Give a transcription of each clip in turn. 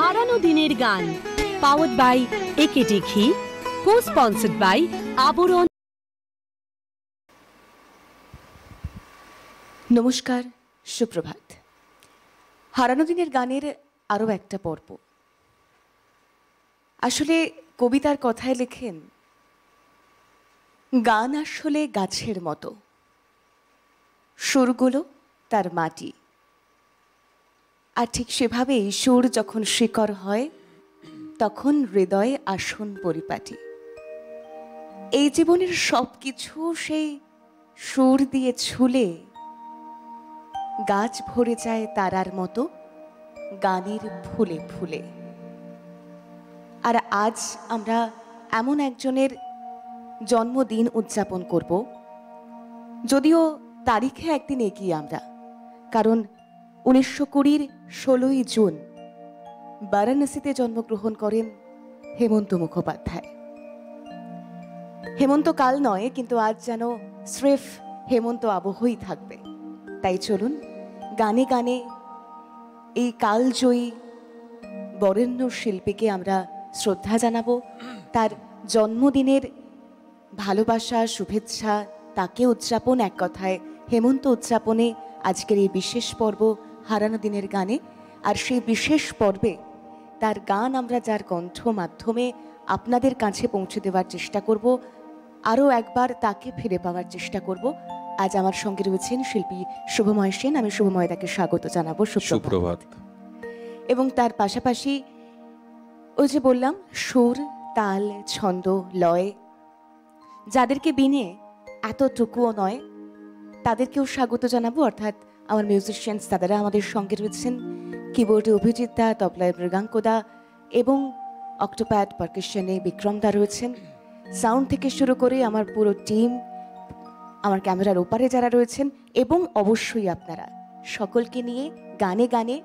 হারানো দিনের গান, পাওয়ার্ড বাই একেডি ঘি, কো-স্পন্সর্ড বাই আবরণ। নমস্কার, সুপ্রভাত। হারানো দিনের গানের আরও একটা পর্ব। আসলে কবিতার কথায় লেখেন, গান আসলে গাছের মতো, সুরগুলো তার মাটি। আর ঠিক সেভাবেই সুর যখন শিকড় হয়, তখন হৃদয়ে আসন পরিপাটি। এই জীবনের সব কিছু সেই সুর দিয়ে ছুলে গাছ ভরে যায় তারার মতো গানের ফুলে ফুলে। আর আজ আমরা এমন একজনের জন্মদিন উদযাপন করব, যদিও তারিখে একদিন এগিয়ে আমরা, কারণ 1920-র 16ই জুন বারাণসীতে জন্মগ্রহণ করেন হেমন্ত মুখোপাধ্যায়। হেমন্তকাল নয়, কিন্তু আজ যেন স্রেফ হেমন্ত আবহই থাকবে। তাই চলুন গানে গানে এই কালজয়ী বরেণ্য শিল্পীকে আমরা শ্রদ্ধা জানাবো, তার জন্মদিনের ভালোবাসা, শুভেচ্ছা, তাকে উদযাপন, এক কথায় হেমন্ত উদযাপনে আজকের এই বিশেষ পর্ব হারানো দিনের গানে। আর সেই বিশেষ পর্বে তার গান আমরা যার কণ্ঠ মাধ্যমে আপনাদের কাছে পৌঁছে দেওয়ার চেষ্টা করব, আরও একবার তাকে ফিরে পাওয়ার চেষ্টা করব। আজ আমার সঙ্গে রয়েছেন শিল্পী শুভময় সেন। আমি শুভময় তাকে স্বাগত জানাবো। সুপ্রভাত। এবং তার পাশাপাশি ওই যে বললাম, সুর, তাল, ছন্দ, লয়, যাদেরকে বিনে এতটুকুও নয়, তাদেরকেও স্বাগত জানাবো। অর্থাৎ আমার মিউজিশিয়ানস দাদারা আমাদের সঙ্গে রয়েছেন, কিবোর্ডে অভিজিৎ দা, তবলায় মৃগাঙ্ক দা এবং অক্টোপ্যাড পারকাশনে বিক্রম দা রয়েছেন। সাউন্ড থেকে শুরু করে আমার পুরো টিম, আমার ক্যামেরার ওপারে যারা রয়েছেন, এবং অবশ্যই আপনারা সকলকে নিয়ে গানে গানে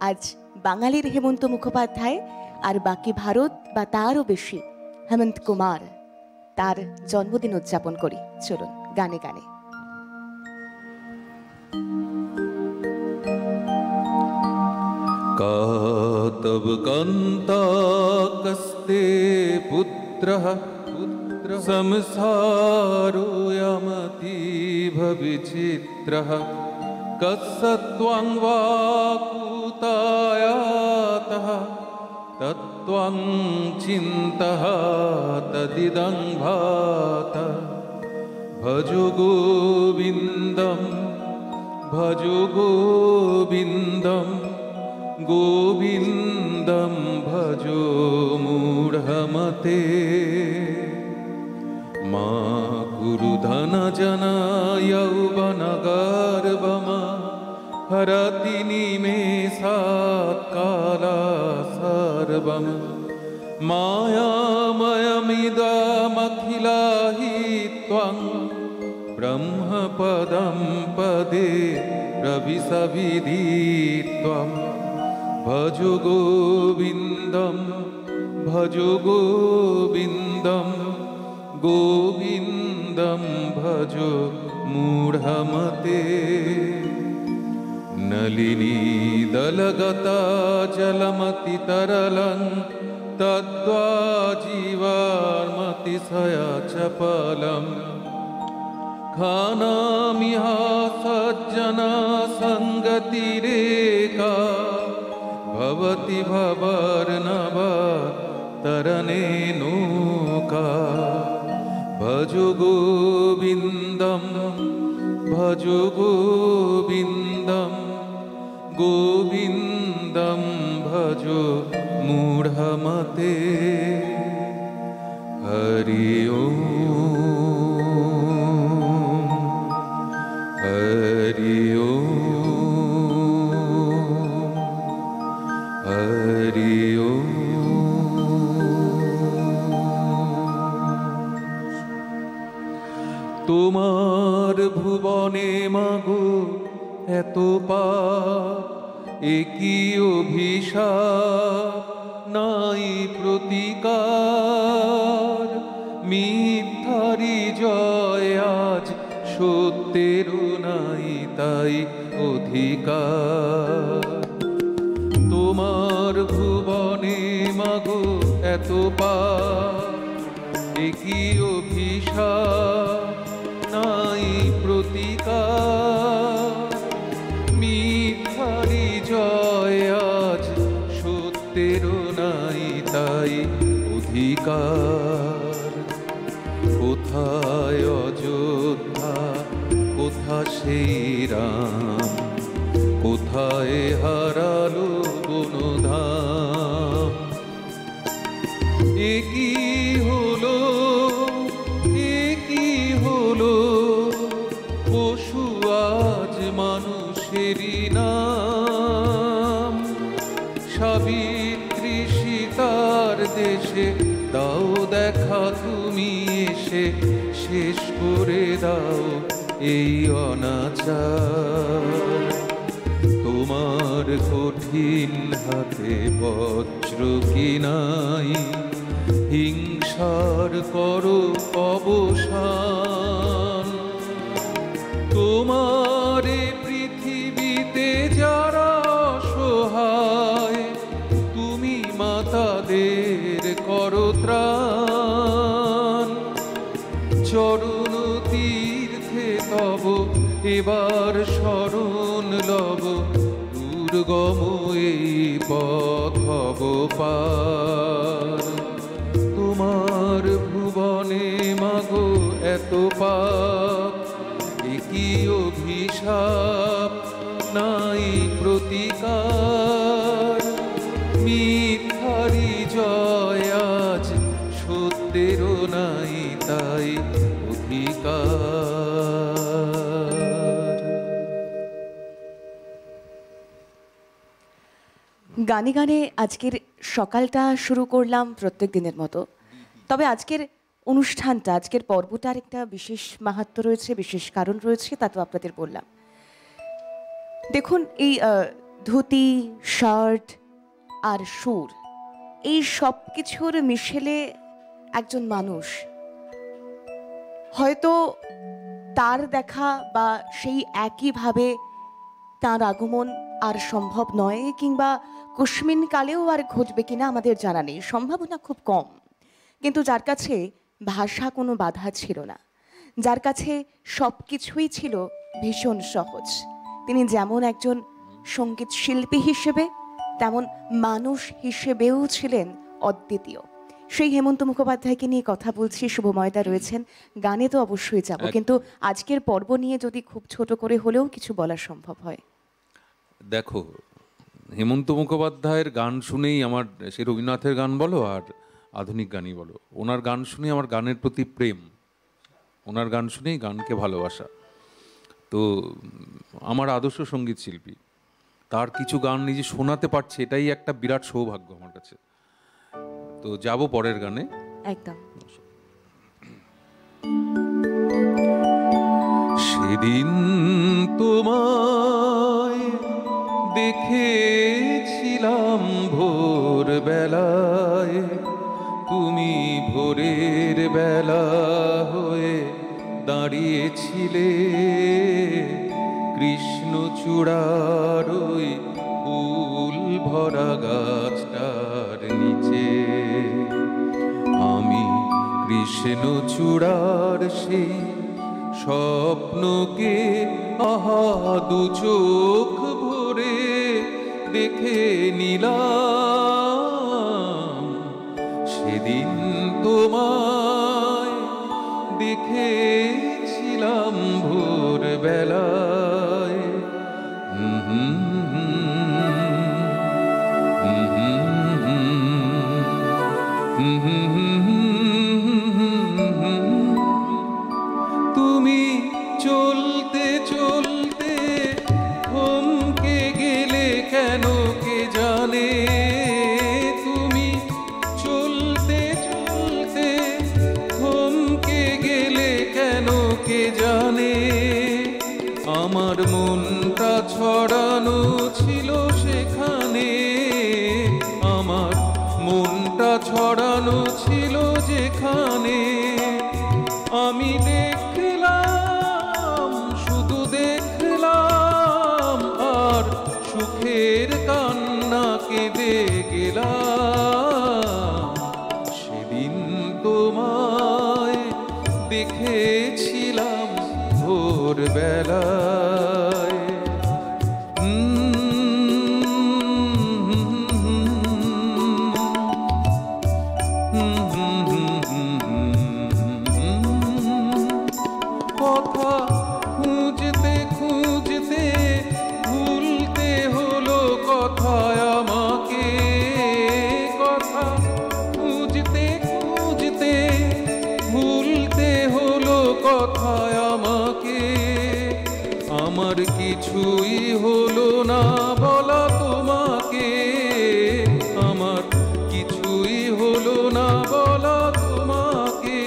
আজ বাঙালির হেমন্ত মুখোপাধ্যায় আর বাকি ভারত বা তারও বেশি হেমন্ত কুমার, তার জন্মদিন উদযাপন করি। চলুন গানে গানে। কাতব কান্তা কস্তে পুত্রঃ সংসারোऽয়মতীব বিচিত্রঃ কস্ত্বং বা কুতায়াতঃ তত্ত্বং চিন্তঃ তদিদং ভাতঃ ভজো গোবিন্দম ভজো গোবিন্দম গোবিন্দম ভজো মূঢ়মতে মা গুরু ধন জন যৌবনগর্ভম হরতি নিমেষাৎ কালা সর্বম মায়াময়মিদমখিলাহি ত্বং ব্রহ্মপদম পদে প্রবিশবিধি ত্বং ভজো গোবিন্দম ভজো গোবিন্দম গোবিন্দম ভজো মূঢ়মতে নলিনী দলগতা জলমতি তরলং তদ্বাজীবার্মতিশয়া চপলম খানামিহা সজ্জনা সঙ্গতিরেকা ভবতি ভবর্ণব তরণে নৌকা ভজো গোবিন্দম ভজো গোবিন্দম গোবিন্দম ভজো মূঢ়মতে হরি ওম হরি ওম হরি ওম। তোমার ভুবনে মাগো এত পাপ, একই অভিশাপ নাই প্রতিকার। মিথ্যারি জয় আজ সত্যেরও নাই তাই অধিকার। তোমার ভুবনে এত পাপ, একই অভিশাপ নাই প্রতিকার। মিথ্যারি জয় আজ, সত্যেরও নাই তাই অধিকার। কোথায় অযোধ্যা, কোথা সেই রাম, কোথায় হারালো বনধাম। একই হলো, একই হলো, পশু আজ মানুষেরই নাম। সাবিত্রী সীতার দেশে দাও দেখা তুমি এসে, শেষ করে দাও এই অনাচার। তোমার কঠিন হাতে বজ্র কি নাই, হিংসার করো অবসান। তোমার পৃথিবীতে যারা অসহায়, তুমি মাতাদের করো ত্রাণ। চরণ তীর্থে তব এবার শরণ লব, দুর্গম এই পথ হব পার। তোমার ভুবনে মাগো এত পাপ, একই অভিশাপ নাই প্রতিকার। মিথ্যারি জয় আজ, সত্যেরও নাই তাই অধিকার। গানে গানে আজকের সকালটা শুরু করলাম প্রত্যেক দিনের মতো। তবে আজকের অনুষ্ঠানটা, আজকের পর্বটার একটা বিশেষ মাহাত্ম্য রয়েছে, বিশেষ কারণ রয়েছে, তা তো আপনাদের বললাম। দেখুন, এই ধুতি, শার্ট আর সুর, এই সব কিছুর মিশেলে একজন মানুষ হয়তো তার দেখা বা সেই একইভাবে তার আগমন আর সম্ভব নয়, কিংবা কুস্মিন কালেও আর ঘটবে কিনা আমাদের জানা নেই, সম্ভাবনা খুব কম। কিন্তু যার কাছে ভাষা কোনো বাধা ছিল না, যার কাছে সব কিছুই ছিল ভীষণ সহজ, তিনি যেমন একজন সঙ্গীত শিল্পী হিসেবে তেমন মানুষ হিসেবেও ছিলেন অদ্বিতীয়। সেই হেমন্ত মুখোপাধ্যায়কে নিয়ে কথা বলছি। শুভময়দা রয়েছেন, গানে তো অবশ্যই যাব, কিন্তু আজকের পর্ব নিয়ে যদি খুব ছোট করে হলেও কিছু বলা সম্ভব হয়। দেখো, হেমন্ত মুখোপাধ্যায়ের গান শুনেই আমার, সে রবীন্দ্রনাথের গান বলো আর আধুনিক গানই বলো, ওনার গান শুনে আমার গানের প্রতি প্রেম, ওনার গান শুনেই গানকে ভালোবাসা। তো আমার আদর্শ সঙ্গীত শিল্পী, তার কিছু গান নিজে শোনাতে পারছে, এটাই একটা বিরাট সৌভাগ্য আমার কাছে। তো যাব পরের গানে একদম। সেদিন তোমায় দেখেছিলাম ভোর বেলায়, তুমি ভোরের বেলা হয়ে দাঁড়িয়েছিলে কৃষ্ণচূড়ার ওই ফুল ভরা গাছটার নিচে। আমি কৃষ্ণচূড়ার সেই স্বপ্নকে আহা দু চোখ ভরে দেখে নিলাম। সেদিন তোমায় দেখেছিলাম ভোর বেলায়। তুমি চলতে চলতে থমকে গেলে কেন কে জানে, তুমি চলতে চলতে থমকে গেলে কেন কে জানে। আমার মনটা ছড়ানো ছিল সেখানে, আমার মনটা ছড়ানো ছিল যেখানে। আমি দেখলাম, শুধু দেখলাম, আর সুখের কান্না কেঁদে গেলাম। দেখেছিলাম ভোরবেলায়। কথা খুঁজতে খুঁজতে ভুলতে হলো কথায় আমাকে, কথা খুঁজতে খুঁজতে ভুলতে হলো কথায় আমাকে। আমার কিছুই হলো না বলা তোমাকে, আমার কিছুই হলো না বলা তোমাকে।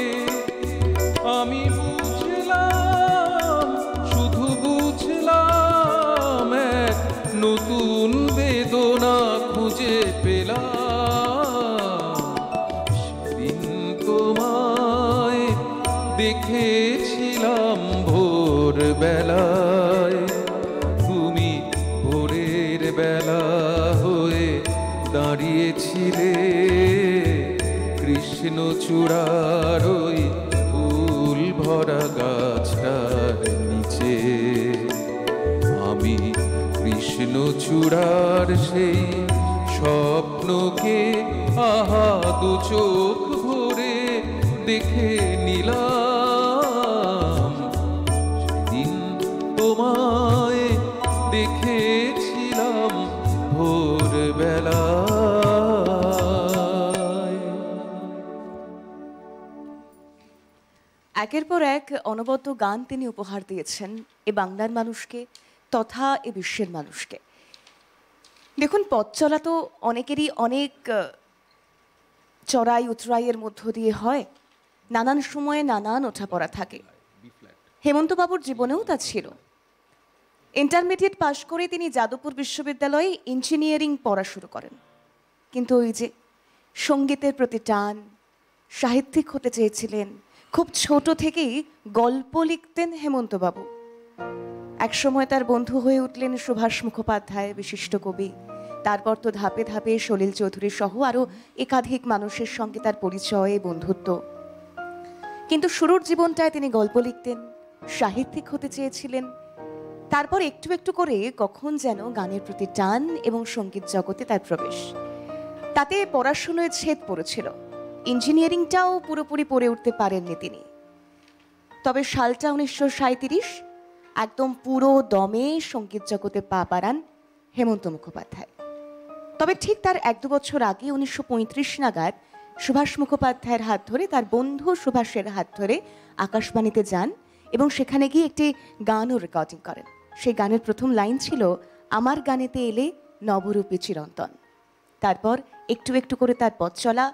আমি বুঝলাম, শুধু বুঝলাম, এক নতুন বেদনা খুঁজে পেলাম। সেদিন তোমায় দেখেছিলাম ভোরবেলায়, তুমি ভোরের বেলা হয়ে দাঁড়িয়েছিলে কৃষ্ণচূড়ার ওই ফুল ভরা গাছটার নিচে। আমি কৃষ্ণচূড়ার সেই স্বপ্নকে আহা দু চোখ ভরে দেখে নিলাম। সেদিন তোমায় দেখেছিলাম ভোরবেলায়। একের পর এক অনবদ্য গান তিনি উপহার দিয়েছেন এ বাংলার মানুষকে তথা এ বিশ্বের মানুষকে। দেখুন, পথ চলা তো অনেকেরই অনেক চড়াই উতরাইয়ের মধ্য দিয়ে হয়, নানান সময়ে নানান ওঠাপড়া থাকে। হেমন্তবাবুর জীবনেও তা ছিল। ইন্টারমিডিয়েট পাশ করে তিনি যাদবপুর বিশ্ববিদ্যালয়ে ইঞ্জিনিয়ারিং পড়া শুরু করেন, কিন্তু ওই যে সঙ্গীতের প্রতি টান, সাহিত্যিক হতে চেয়েছিলেন। খুব ছোট থেকেই গল্প লিখতেন হেমন্তবাবু। একসময় তার বন্ধু হয়ে উঠলেন সুভাষ মুখোপাধ্যায়, বিশিষ্ট কবি। তারপর তো ধাপে ধাপে সলিল চৌধুরী সহ আরও একাধিক মানুষের সঙ্গে তার পরিচয়, বন্ধুত্ব। কিন্তু শুরুর জীবনটায় তিনি গল্প লিখতেন, সাহিত্যিক হতে চেয়েছিলেন। তারপর একটু একটু করে কখন যেন গানের প্রতি টান এবং সঙ্গীত জগতে তার প্রবেশ। তাতে পড়াশুনোয় ছেদ পড়েছিল, ইঞ্জিনিয়ারিংটাও পুরোপুরি পড়ে উঠতে পারেননি তিনি। তবে সালটা 1937, একদম পুরো দমে সঙ্গীত জগতে পা বাড়ান হেমন্ত মুখোপাধ্যায়। তবে ঠিক তার 1-2 বছর আগে 1935 নাগাদ সুভাষ মুখোপাধ্যায়ের হাত ধরে, তার বন্ধু সুভাষের হাত ধরে আকাশবাণীতে যান এবং সেখানে গিয়ে একটি গানও রেকর্ডিং করেন। সেই গানের প্রথম লাইন ছিল, আমার গানেতে এলে নবরূপে চিরন্তন। তারপর একটু একটু করে তার পথ চলা,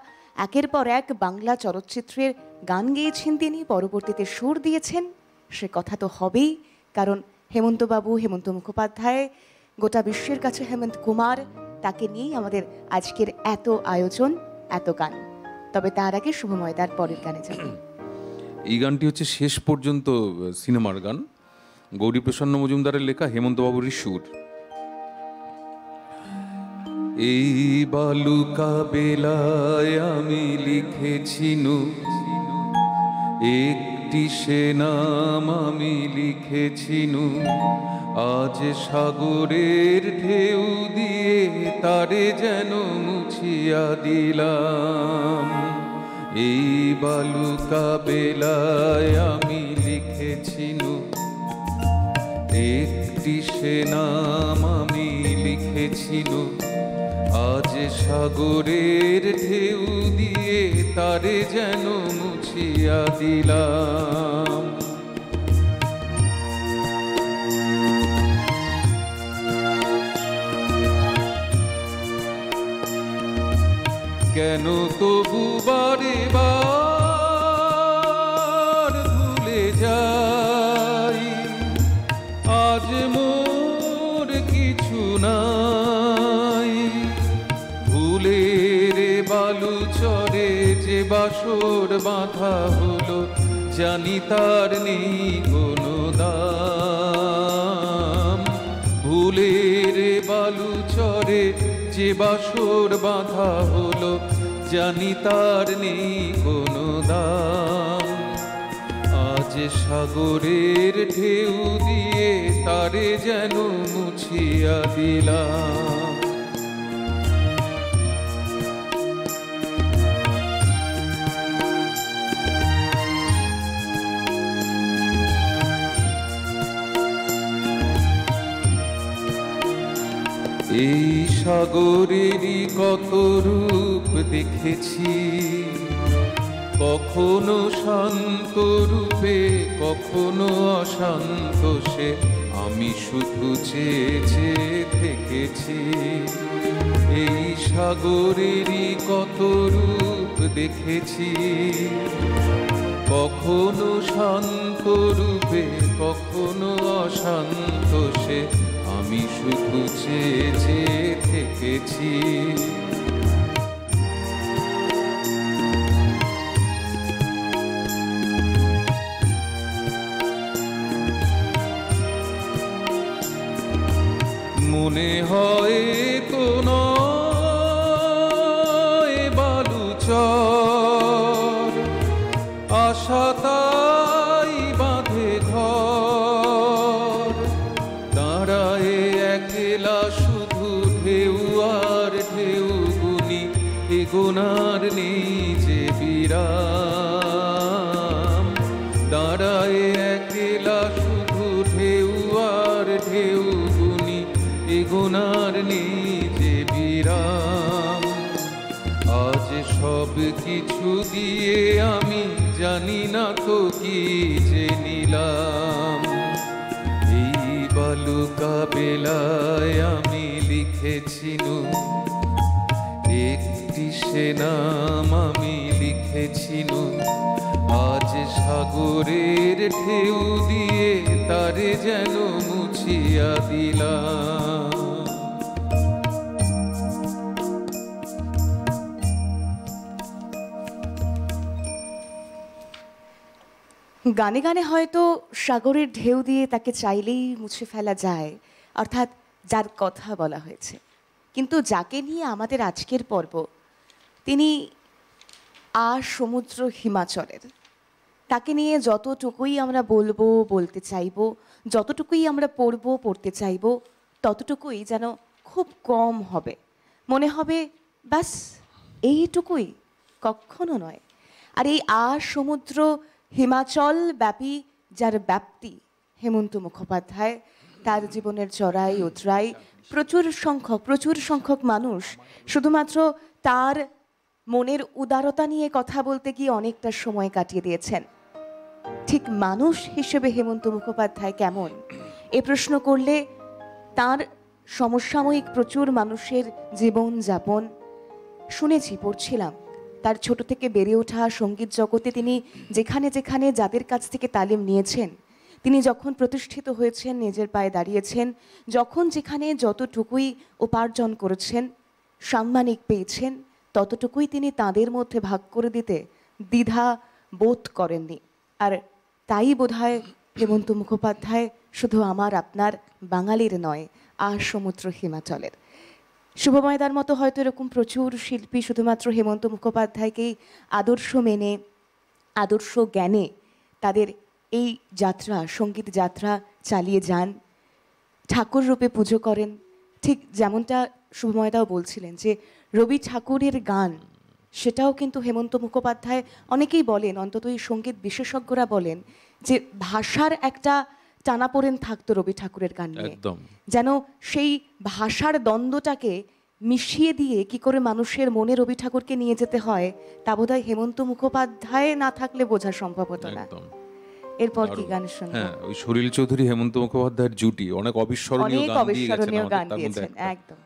একের পর এক বাংলা চলচ্চিত্রের গান গেয়েছেন তিনি, পরবর্তীতে সুর দিয়েছেন। সে কথা তো হবেই, কারণ হেমন্তবাবু, হেমন্ত মুখোপাধ্যায়, গোটা বিশ্বের কাছে হেমন্ত কুমার, তাকে নিয়েই আমাদের আজকের এত আয়োজন, এত গান। তবে তার আগে শুভময় তার পরের গানে যাব। এই গানটি হচ্ছে শেষ পর্যন্ত সিনেমার গান, গৌরীপ্রসন্ন মজুমদারের লেখা, হেমন্তবাবুরই সুর। এই বালুকা বেলায় আমি লিখেছিনু একটি সে নাম, আমি লিখেছিনু আজ সাগরের ঢেউ দিয়ে তারে যেন মুছিয়া দিলাম। এই বালুকা বেলায় আমি লিখেছিনু একটি সে নাম, আমি লিখেছিনু আজ সাগরের ঢেউ দিয়ে তারে যেন মুছিয়া দিলাম। কেন তবু বারে বার ভুলে যাই, আজ মোর কিছু নাই। ভুলের বালু চরে যে বাসর বাঁধা হলো, জানি তার নেই কোনো দাম। ভুলের বালু চরে যে বাসর বাঁধা হলো, জানি তার নেই কোনো দাম। সাগরের ঢেউ দিয়ে তারে যেন মুছিয়া দিলাম। এই সাগরেরই কত রূপ দেখেছি, কখনো শান্ত রূপে কখনো অশান্ত সে আমি শুধু চেয়ে চেয়ে থেকেছি। এই সাগরেরই কত রূপ দেখেছি, কখনো শান্ত রূপে কখনো অশান্ত সে আমি শুধু চেয়ে চেয়ে থেকেছি। মনে হয় তো নয় বালুচর, আশা তাই বাঁধে ঘর, দাঁড়ায় একলা শুধু ঢেউ আর ঢেউ গুনি, এগোনার নেই যে বিরাম। দাঁড়ায় একলা শুধু ঢেউ আর ঢেউ গুনি, এগোনার নেই যে বিরাম। আজ সব কিছু দিয়ে আমি জানি না তো কি যে নিলাম। এই বালুকা বেলায় আমি লিখেছিনু একটি সে নাম, আমি লিখেছিনু আজ সাগরের ঢেউ দিয়ে তারে যেন মুছিয়া দিলাম। গানে গানে হয়তো সাগরের ঢেউ দিয়ে তাকে চাইলেই মুছে ফেলা যায়, অর্থাৎ যার কথা বলা হয়েছে। কিন্তু যাকে নিয়ে আমাদের আজকের পর্ব, তিনি সমুদ্র হিমাচলের। তাকে নিয়ে যতটুকুই আমরা বলবো, বলতে চাইব, যতটুকুই আমরা পড়তে চাইব, ততটুকুই যেন খুব কম হবে। মনে হবে ব্যাস এইটুকুই, কখনো নয়। আর এই সমুদ্র হিমাচল ব্যাপী যার ব্যাপ্তি, হেমন্ত মুখোপাধ্যায়, তার জীবনের চড়াই উতরাই প্রচুর সংখ্যক মানুষ শুধুমাত্র তার মনের উদারতা নিয়ে কথা বলতে গিয়ে অনেকটা সময় কাটিয়ে দিয়েছেন। ঠিক মানুষ হিসেবে হেমন্ত মুখোপাধ্যায় কেমন, এ প্রশ্ন করলে তার সমসাময়িক প্রচুর মানুষের জীবন যাপন শুনেছি, পড়ছিলাম। তার ছোট থেকে বেড়ে ওঠা সঙ্গীত জগতে তিনি যেখানে যেখানে যাদের কাছ থেকে তালিম নিয়েছেন, তিনি যখন প্রতিষ্ঠিত হয়েছেন, নিজের পায়ে দাঁড়িয়েছেন, যখন যেখানে যতটুকুই উপার্জন করেছেন, সাম্মানিক পেয়েছেন, ততটুকুই তিনি তাদের মধ্যে ভাগ করে দিতে দ্বিধা বোধ করেননি। আর তাই বোধহয় হেমন্ত মুখোপাধ্যায় শুধু আমার আপনার বাঙালির নয়, সমুদ্র হিমাচলের। শুভময়দার মতো হয়তো এরকম প্রচুর শিল্পী শুধুমাত্র হেমন্ত মুখোপাধ্যায়কেই আদর্শ মেনে, আদর্শ জ্ঞানে তাদের এই যাত্রা, সঙ্গীত যাত্রা চালিয়ে যান, ঠাকুর রূপে পুজো করেন। ঠিক যেমনটা শুভময়দাও বলছিলেন যে রবি ঠাকুরের গান, সেটাও কিন্তু হেমন্ত মুখোপাধ্যায়, অনেকেই বলেন, অন্তত এই সঙ্গীত বিশেষজ্ঞরা বলেন যে ভাষার একটা টানাপোড়েন থাকতো রবি ঠাকুরের গান নিয়ে, যেন সেই ভাষার দ্বন্দ্বটাকে মিশিয়ে দিয়ে কি করে মানুষের মনে রবি ঠাকুরকে নিয়ে যেতে হয়, তা বোধহয় হেমন্ত মুখোপাধ্যায় না থাকলে বোঝা সম্ভব হতো না। এরপর কি গান শুনবো? ওই সলিল চৌধুরী হেমন্ত মুখোপাধ্যায়ের জুটি অনেক অবিস্মরণীয় গান দিয়েছেন। একদম।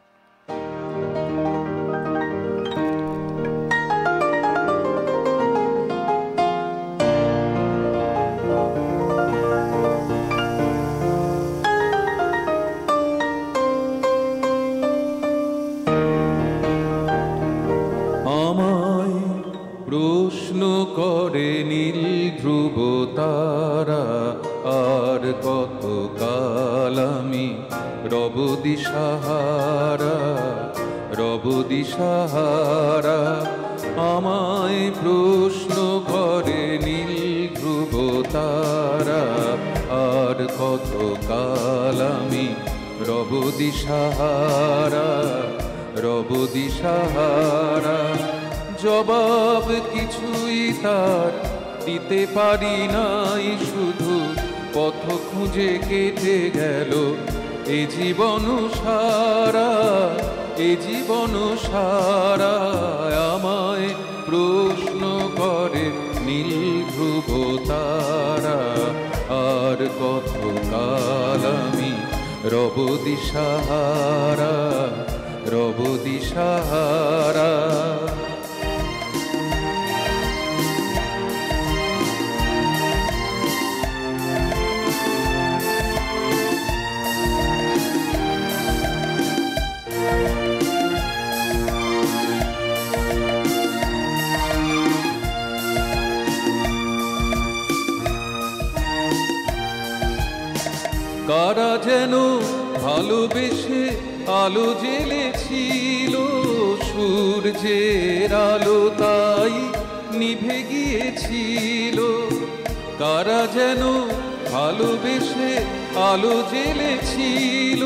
প্রশ্ন করে নীল ধ্রুব তারা, আর কত কাল আমি রব দিশাহারা, রব দিশাহারা। আমায় প্রশ্ন করে নীল ধ্রুব তারা, আর কত কাল আমি রব দিশাহারা, রব দিশাহারা। জবাব কিছুই তার দিতে পারি নাই, শুধু পথ খুঁজে কেটে গেল এ জীবন সারা, এ জীবন সারা। আমায় প্রশ্ন করে নীল ধ্রুব তারা, আর কত কাল আমি রব দিশাহারা, রব দিশাহারা। কারা যেন ভালোবেসে আলো জ্বেলেছিল, সূর্যের আলো তাই নিভে গিয়েছিল। কারা যেন ভালোবেসে আলো জ্বেলেছিল,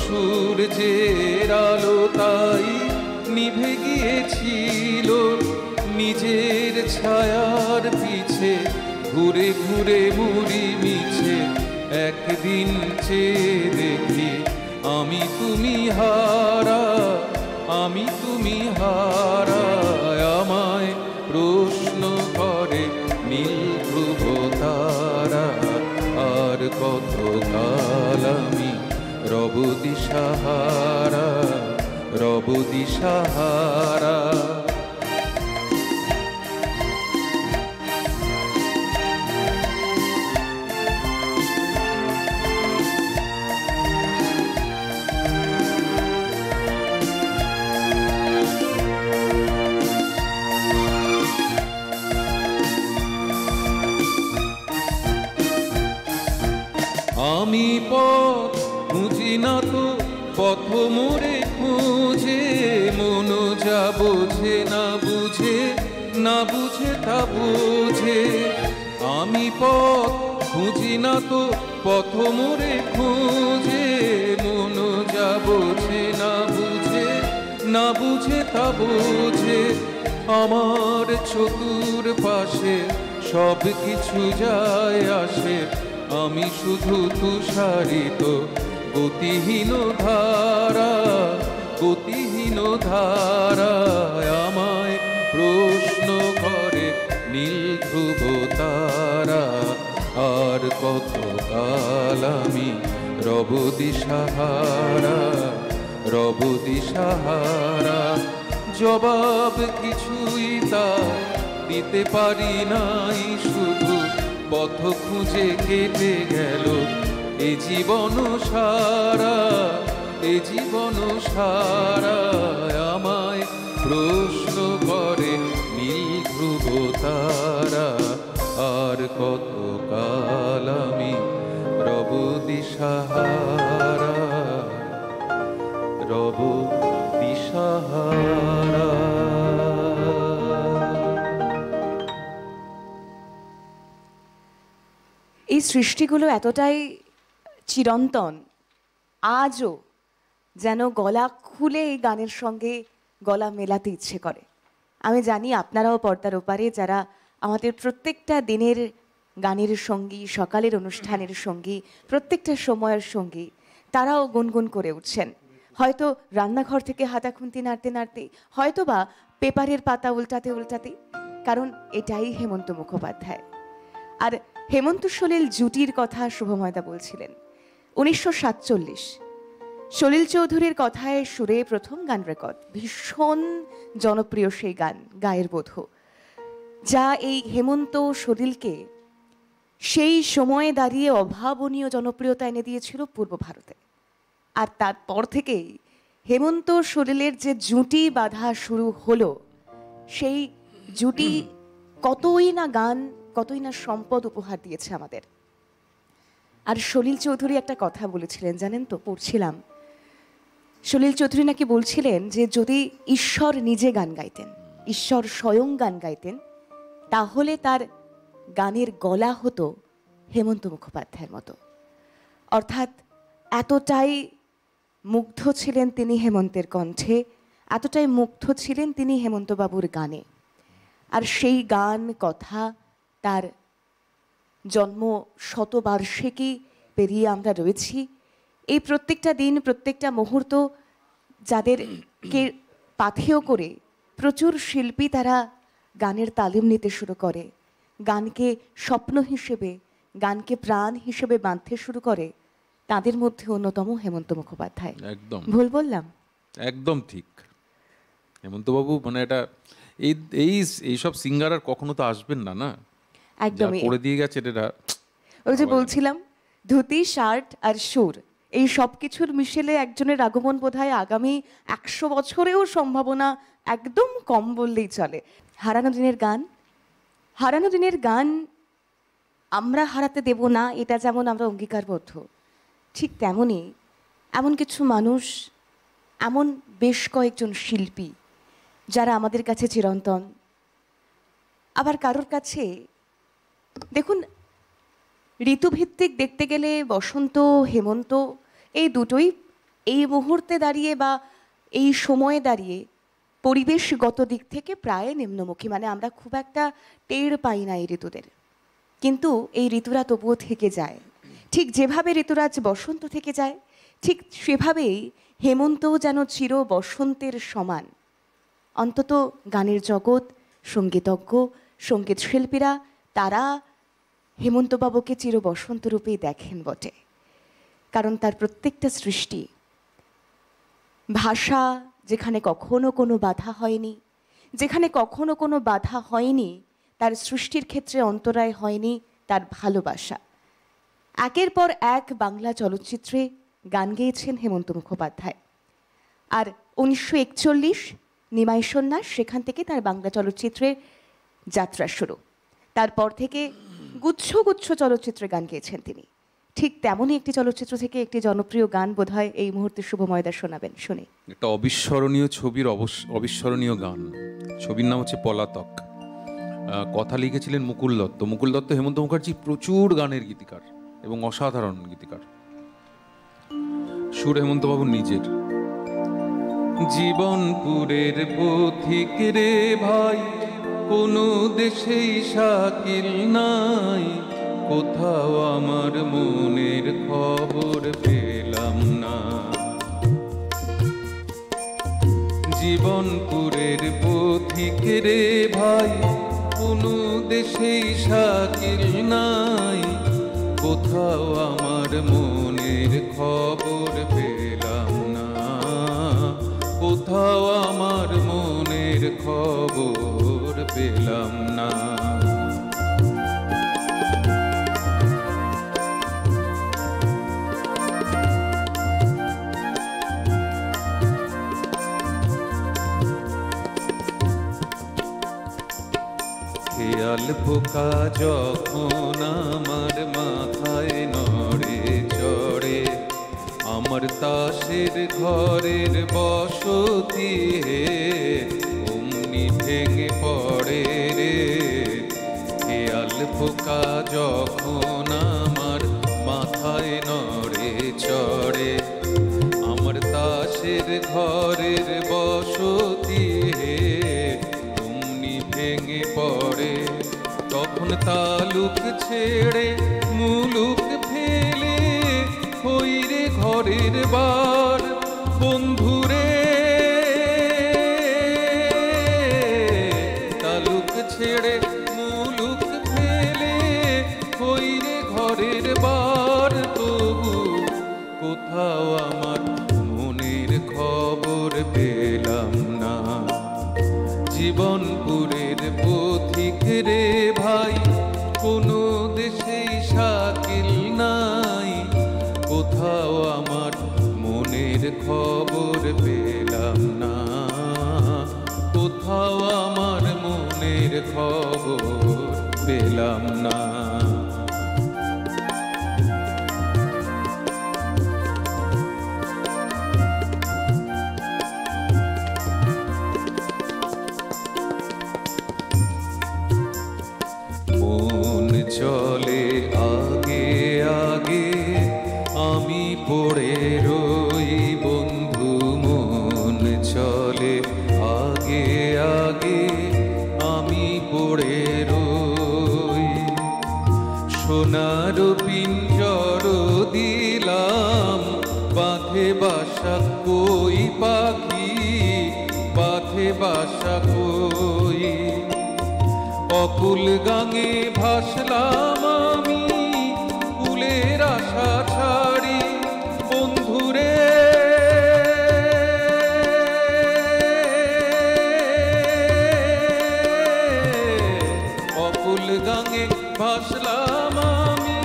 সূর্যের আলো তাই নিভে গিয়েছিল। নিজের ছায়ার পিছে ঘুরে ঘুরে মুড়ি মিছে একদিন চেয়ে দেখি আমি তুমি হারা, আমি তুমি হারা। আমায় প্রশ্ন করে নীল ধ্রুব তারা, আর কত কাল আমি রব দিশাহারা, রব দিশাহারা। আমি পথ খুঁজি না তো পথ মোরে খুঁজে, মন যা বোঝে না বুঝে, না বুঝে তা বোঝে। আমি পথ খুঁজি না তো পথ মোরে খুঁজে, মন যা বোঝে না বুঝে, না বুঝে তা বোঝে। আমার চতুর পাশে সব কিছু যায় আসে, আমি শুধু তুষারিত গতিহীন ধারা, গতিহীন ধারা। আমায় প্রশ্ন করে নীল ধ্রুব তারা, আর কত কাল আমি রব দিশাহারা, রব দিশাহারা। জবাব কিছুই তা দিতে পারি নাই, শুধু পথ খুঁজে কেটে গেল এ জীবন সারা, এ জীবন সারা। আমায় প্রশ্ন করে নীল ধ্রুব তারা, আর কত কাল আমি রব দিশাহারা, রব দিশাহারা। এই সৃষ্টিগুলো এতটাই চিরন্তন, আজও যেন গলা খুলে এই গানের সঙ্গে গলা মেলাতে ইচ্ছে করে। আমি জানি আপনারাও পর্দার ওপারে যারা আমাদের প্রত্যেকটা দিনের গানের সঙ্গী, সকালের অনুষ্ঠানের সঙ্গী, প্রত্যেকটা সময়ের সঙ্গী, তারাও গুনগুন করে উঠছেন। হয়তো রান্নাঘর থেকে হাতা খুন্তি নাড়তে নাড়তে, হয়তো বা পেপারের পাতা উল্টাতে উল্টাতে, কারণ এটাই হেমন্ত মুখোপাধ্যায়। আর হেমন্ত সলিল জুটির কথা শুভময়দা বলছিলেন। 1947 সলিল চৌধুরীর কথায় সুরে প্রথম গান রেকর্ড, ভীষণ জনপ্রিয় সেই গান গায়ের বধূ, যা এই হেমন্ত সলিলকে সেই সময়ে দাঁড়িয়ে অভাবনীয় জনপ্রিয়তা এনে দিয়েছিল পূর্ব ভারতে। আর তারপর থেকেই হেমন্ত সলিলের যে জুটি বাঁধা শুরু হলো, সেই জুটি কতই না গান, কতই না সম্পদ উপহার দিয়েছে আমাদের। আর সলিল চৌধুরী একটা কথা বলেছিলেন জানেন তো, পড়ছিলাম, সলিল চৌধুরী নাকি বলছিলেন যে যদি ঈশ্বর নিজে গান গাইতেন, ঈশ্বর স্বয়ং গান গাইতেন, তাহলে তার গানের গলা হতো হেমন্ত মুখোপাধ্যায়ের মতো। অর্থাৎ এতটাই মুগ্ধ ছিলেন তিনি হেমন্তের কণ্ঠে, এতটাই মুগ্ধ ছিলেন তিনি হেমন্তবাবুর গানে। আর সেই গান কথা, তার জন্ম শতবার্ষিকী পেরিয়ে আমরা রয়েছি। এই প্রত্যেকটা দিন, প্রত্যেকটা মুহূর্ত যাদেরকে পাথেয় করে প্রচুর শিল্পী তারা গানের তালিম নিতে শুরু করে, গানকে স্বপ্ন হিসেবে, গানকে প্রাণ হিসেবে বাঁধতে শুরু করে, তাদের মধ্যে অন্যতম হেমন্ত মুখোপাধ্যায়। একদম ভুল বললাম? একদম ঠিক। হেমন্তবাবু মানে এটা এই এই এইসব সিঙ্গার আর কখনো তো আসবেন না, না একদমই। করে দিয়ে গেছে এটা। ওই যে বলছিলাম, ধুতি, শার্ট আর সুর, এই সব কিছুর মিশেলে একজনের আগমন বোধহয় আগামী 100 বছরেও সম্ভাবনা একদম কম বললেই চলে। হারানো দিনের গান, হারানো দিনের গান আমরা হারাতে দেব না, এটা যেমন আমরা অঙ্গীকারবদ্ধ, ঠিক তেমনই এমন কিছু মানুষ, এমন বেশ কয়েকজন শিল্পী যারা আমাদের কাছে চিরন্তন। আবার কারোর কাছে দেখুন, ঋতুভিত্তিক দেখতে গেলে বসন্ত, হেমন্ত এই দুটোই এই মুহূর্তে দাঁড়িয়ে বা এই সময়ে দাঁড়িয়ে পরিবেশগত দিক থেকে প্রায় নিম্নমুখী, মানে আমরা খুব একটা টের পাই না এই ঋতুদের। কিন্তু এই ঋতুরা তবুও থেকে যায়। ঠিক যেভাবে ঋতুরাজ বসন্ত থেকে যায়, ঠিক সেভাবেই হেমন্তও যেন চির বসন্তের সমান। অন্তত গানের জগৎ, সঙ্গীতজ্ঞ, সঙ্গীত শিল্পীরা তারা হেমন্তবাবুকে চির বসন্ত রূপেই দেখেন বটে। কারণ তার প্রত্যেকটা সৃষ্টি, ভাষা যেখানে কখনো কোনো বাধা হয়নি, যেখানে কখনো কোনো বাধা হয়নি, তার সৃষ্টির ক্ষেত্রে অন্তরায় হয়নি তার ভালোবাসা। একের পর এক বাংলা চলচ্চিত্রে গান গেয়েছেন হেমন্ত মুখোপাধ্যায়। আর 1941 নিমাই সন্ন্যাস, সেখান থেকে তার বাংলা চলচ্চিত্রের যাত্রা শুরু। তারপর থেকে গুচ্ছ গুচ্ছ চলচ্চিত্রে গান গেয়েছেন তিনি। ঠিক তেমনই একটি চলচ্চিত্র থেকে একটি জনপ্রিয় গান বোধহয় এই মুহূর্তে শুভময়দা শোনাবেন, শুনি। একটা অবিস্মরণীয় ছবির অবিস্মরণীয় গান। ছবির নাম হচ্ছে পলাতক। কথা লিখেছিলেন মুকুল দত্ত। মুকুল দত্ত হেমন্ত মুখার্জি প্রচুর গানের গীতিকার এবং অসাধারণ গীতিকার। সুর হেমন্তবাবুর নিজের। জীবনপুরের পথিক রে ভাই, কোনো দেশেই শাকিল নাই, কোথাও আমার মনের খবর পেলাম না। জীবনপুরের পথিক রে ভাই, কোনো দেশেই শাকিল নাই, কোথাও আমার মনের খবর পেলাম না, কোথাও আমার মনের খবর পেলাম না। খেয়াল পোকা যখন আমার মাথায় নড়ে চড়ে, আমার তাসের ঘরের বসতি হে অমনি ভেঙে পড়ে রে। খেয়াল পোকা যখন আমার মাথায় নড়ে চড়ে, আমার তাসের ঘরের বসতি হে অমনি ভেঙে পড়ে। তখন তালুক ছেড়ে মুলুক ফেলে হইরে ঘরের বার বন্ধুরে। তালুক ছেড়ে মুলুক ফেলে হইরে ঘরের বার, তবু কোথাও আমার মনের খবর পেলাম না। জীবনপুরের পথিক রে ভাই, কোনো দেশেই শাকিল নাই, কোথাও আমার মনের খবর পেলাম না, কোথাও আমার মনের খবর পেলাম না। চলে আগে আগে আগে আগে আমি পড়ে রই। সোনার পিঞ্জর দিলাম বাঁধে বাসা কই পাখি, বাঁধে বাসা কই। অকুল গাঙে ভাসলাম আমি কুলের আশা ছাড়ি, বন্ধুরে অকুল গাঙে ভাসলাম আমি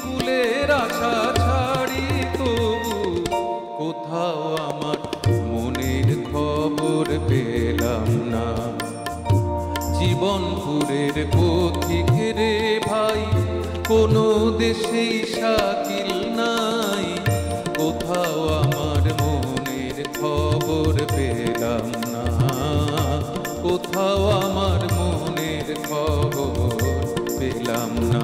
কুলের আশা ছাড়ি। তবু কোথাও আমার মনের খবর পেলাম না। জীবনপুরের পথিক রে ভাই, কোনো দেশেই শাকিল নাই। কোথাও আমার মনের খবর পেলাম না, কোথাও আমার মনের খবর পেলাম না।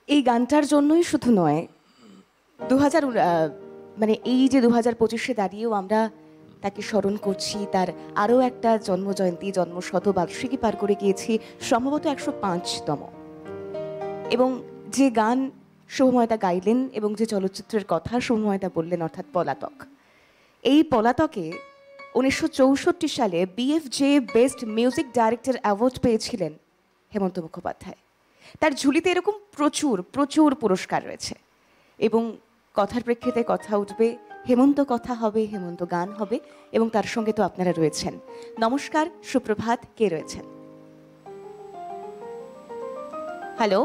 এই গানটার জন্যই শুধু নয়, 2000 মানে এই যে 2025-এ দাঁড়িয়েও আমরা তাকে স্মরণ করছি। তার আরও একটা জন্মজয়ন্তী, জন্মশতবার্ষিকী পার করে গিয়েছি, সম্ভবত 105তম। এবং যে গান শুভময়দা গাইলেন এবং যে চলচ্চিত্রের কথা শুভময়দা বললেন, অর্থাৎ পলাতক, এই পলাতকে 1964 সালে BFJ best music director award পেয়েছিলেন হেমন্ত মুখোপাধ্যায়। তার ঝুলিতে এরকম প্রচুর প্রচুর পুরস্কার রয়েছে। এবং কথার প্রেক্ষিতে কথা উঠবে, হেমন্ত কথা হবে, হেমন্ত গান হবে, এবং তার সঙ্গে তো আপনারা রয়েছেন। নমস্কার, সুপ্রভাত, কে রয়েছেন? হ্যালো,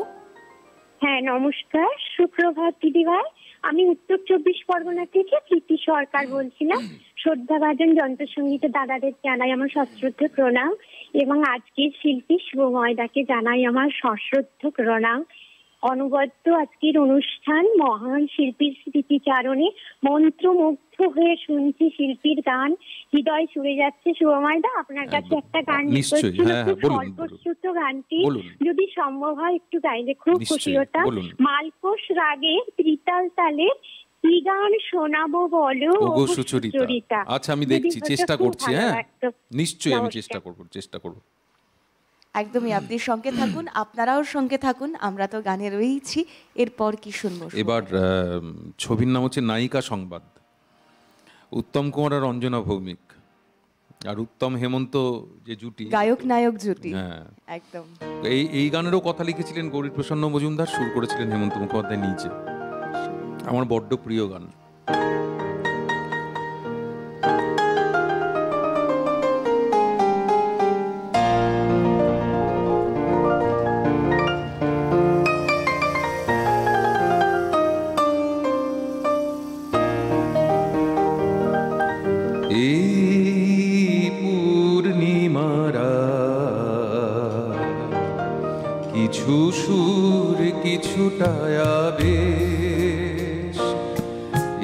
হ্যাঁ নমস্কার, সুপ্রভাত দিদিভাই। আমি উত্তর 24 পরগনা থেকে প্রীতি সরকার বলছিলাম। শ্রদ্ধাভাজন যন্ত্রসঙ্গীতের দাদাদের জানাই আমার সশ্রদ্ধ প্রণাম, এবং আজকের শিল্পী শুভময়দাকে জানাই আমার সশ্রদ্ধ প্রণাম। অনবদ্য আজকের অনুষ্ঠান, মহান শিল্পীর স্মৃতিচারণে মন্ত্রমুগ্ধ হয়ে শুনছি শিল্পীর গান, হৃদয় ছুঁয়ে যাচ্ছে। শুভময়দা, আপনার কাছে একটা গান নিশ্চয়ই, হ্যাঁ, স্বল্পশ্রুত গানটি যদি সম্ভব হয় একটু গাইলে খুব খুশি হতাম। মালকোষ রাগে ত্রিতাল তালে কি গান শোনাবো বলো ওগো সুচরিতা। আচ্ছা, আমি দেখছি, চেষ্টা করছি। হ্যাঁ নিশ্চয়ই আমি চেষ্টা করব। একদমই, আপনি সঙ্গে থাকুন, আপনারাও সঙ্গে থাকুন, আমরা তো গানে রয়েছি। এরপর কি শুনবো? এবার ছবির নাম হচ্ছে নায়িকা সংবাদ। উত্তম কুমার আর অঞ্জনা ভৌমিক, আর উত্তম হেমন্ত যে জুটি, গায়ক নায়ক জুটি। হ্যাঁ একদম। এই গানেরও কথা লিখেছিলেন গৌরীপ্রসন্ন মজুমদার, সুর করেছিলেন হেমন্ত মুখোপাধ্যায় নিজে। আমার বড্ড প্রিয় গান। কিছু সুর কিছুটা আবেশ,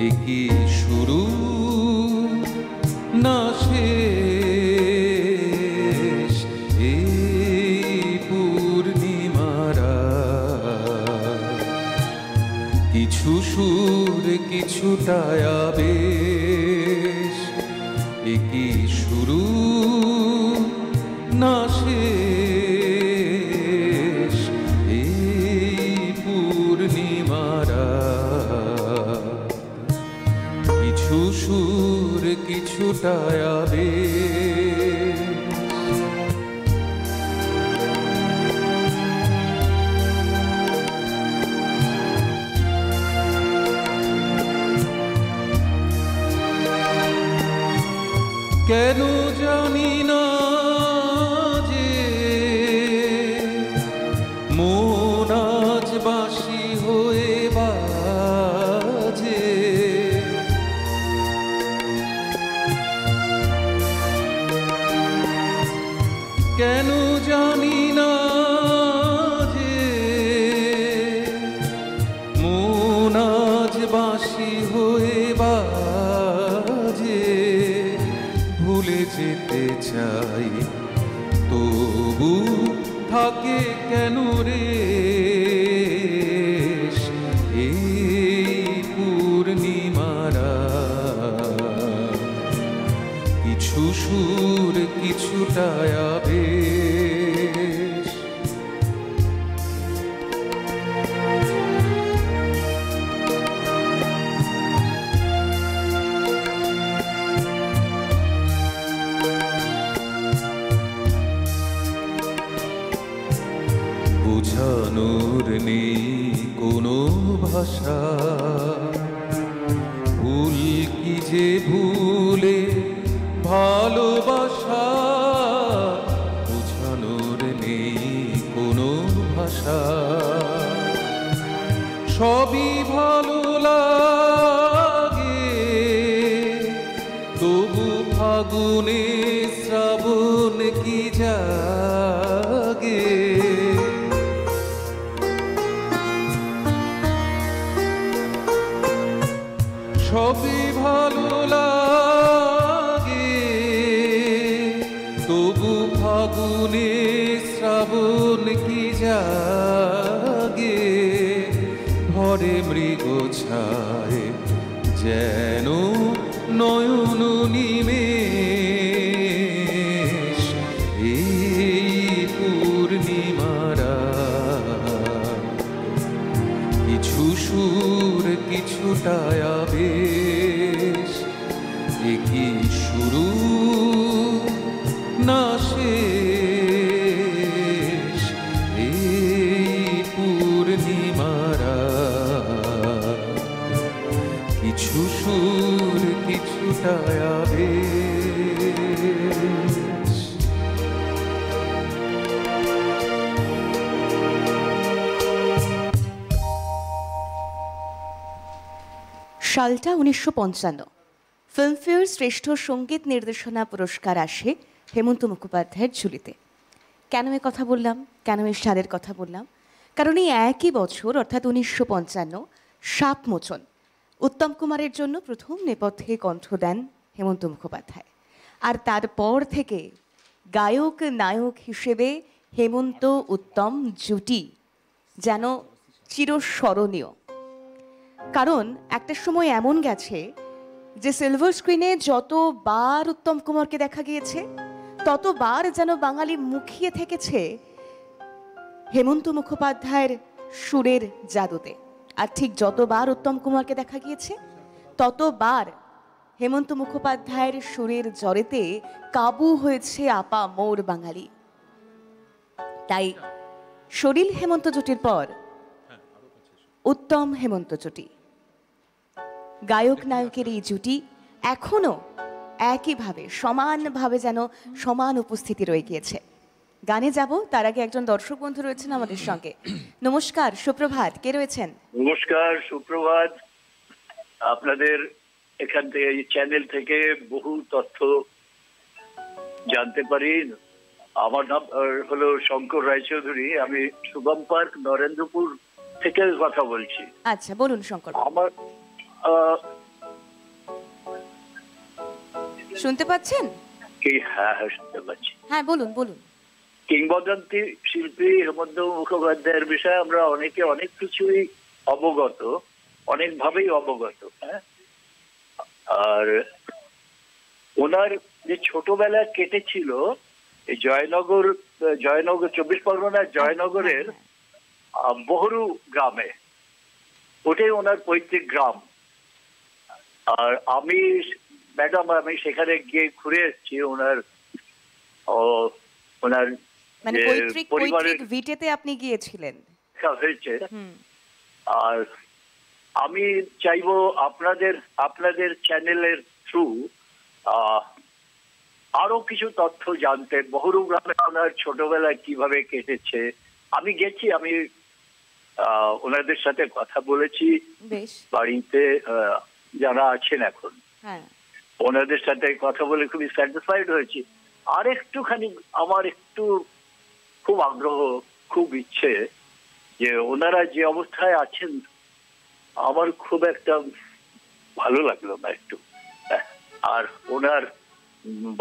একি শুরু না শেষ। এই পূর্ণিমারা কিছু সুর কিছুটা আবেশ, একি শুরু না শেষ। পূর্ণিমারা কিছু সুর কিছুটা আবেশ। কেন জানি না যে মন আজ বাঁশি হয়ে বাজে। কেন জানি না যে মন আজ বাঁশি হয়ে বাজে। ভুলে যেতে চাই তবু থাকে কেন রে নেই কোনো ভাষা, ভুল কি যে ভুলে ভালোবাসা, বোঝানোর নেই কোনো ভাষা। সবই ভালো লাগে তবু ফাগুনে শ্রাবণ কি জাগে। সবই ভালো লাগে তবু ফাগুনে শ্রাবণ কি জাগে। ভরে মৃগ ছায় যেন নয়ন নিমেষ, এই পূর্ণিমারা কিছু সুর কিছুটা আবেশ, এ কি শুরু না শেষ, এই পূর্ণিমারা কিছু সুর কিছুটা আবেশ। সালটা 1955। ফিল্মফেয়ার শ্রেষ্ঠ সঙ্গীত নির্দেশনা পুরস্কার আসে হেমন্ত মুখোপাধ্যায়ের ঝুলিতে। কেন এ কথা বললাম, কেন এই সালের কথা বললাম? কারণ এই একই বছর অর্থাৎ 1955 সাপমোচন উত্তম কুমারের জন্য প্রথম নেপথ্যে কণ্ঠ দেন হেমন্ত মুখোপাধ্যায়। আর তারপর থেকে গায়ক নায়ক হিসেবে হেমন্ত উত্তম জুটি যেন চিরস্মরণীয়। কারণ একটা সময় এমন গেছে যে সিলভার স্ক্রিনে যতবার উত্তম কুমারকে দেখা গিয়েছে ততবার যেন বাঙালি মুখিয়ে থেকেছে হেমন্ত মুখোপাধ্যায়ের সুরের জাদুতে। আর ঠিক যতবার উত্তম কুমারকে দেখা গিয়েছে ততবার হেমন্ত মুখোপাধ্যায়ের সুরের জ্বরেতে কাবু হয়েছে আপা মোর বাঙালি। তাই সলিল হেমন্ত জুটির পর উত্তম হেমন্ত জুটি, গায়ক নায়কের এই জুটি এখনো একইভাবে সমানভাবে যেন সমান উপস্থিতি রয়ে গিয়েছে। গানে যাব তার আগে একজন দর্শক বন্ধু রয়েছেন আমাদের সঙ্গে। নমস্কার, সুপ্রভাত, কে রয়েছেন? নমস্কার, সুপ্রভাত। আপনাদের এখান থেকে এই চ্যানেল থেকে বহু তথ্য জানতে পারি। আমার নাম হলো শঙ্কর রায়চৌধুরী, আমি শুভম পার্ক নরেন্দ্রপুর থেকে কথা বলছি। আচ্ছা, বলুন শঙ্কর। আমার শুনতে পাচ্ছেন? হ্যাঁ হ্যাঁ শুনতে পাচ্ছি। হ্যাঁ বলুন বলুন। কিংবদন্তি শিল্পী হেমন্ত মুখোপাধ্যায়ের বিষয়ে আমরা অনেকে অনেক কিছুই অবগত, অনেকভাবেই অবগত। হ্যাঁ, আর ওনার যে ছোটবেলা কেটেছিল এই জয়নগর 24 পরগনার জয়নগরের বহরু গ্রামে, ওটাই ওনার পৈতৃক গ্রাম। আর আমি সেখানে গিয়ে ঘুরে এসেছি। ওনার মানে পৈতৃক ভিটেতে আপনি গিয়েছিলেন? হয়েছে। আর আমি চাইবো আপনাদের চ্যানেলের থ্রু আরো কিছু তথ্য জানতে। বহরু গ্রামে ওনার ছোটবেলায় কিভাবে কেটেছে। আমি গেছি, আমি ওনাদের সাথে কথা বলেছি, বাড়িতে যারা আছেন এখন ওনাদের সাথে কথা বলে খুবই স্যাটিসফাইড হয়েছি। আর একটুখানি আমার খুব আগ্রহ, খুব ইচ্ছে যে ওনারা যে অবস্থায় আছেন আমার খুব একটা ভালো লাগলো না একটু। আর ওনার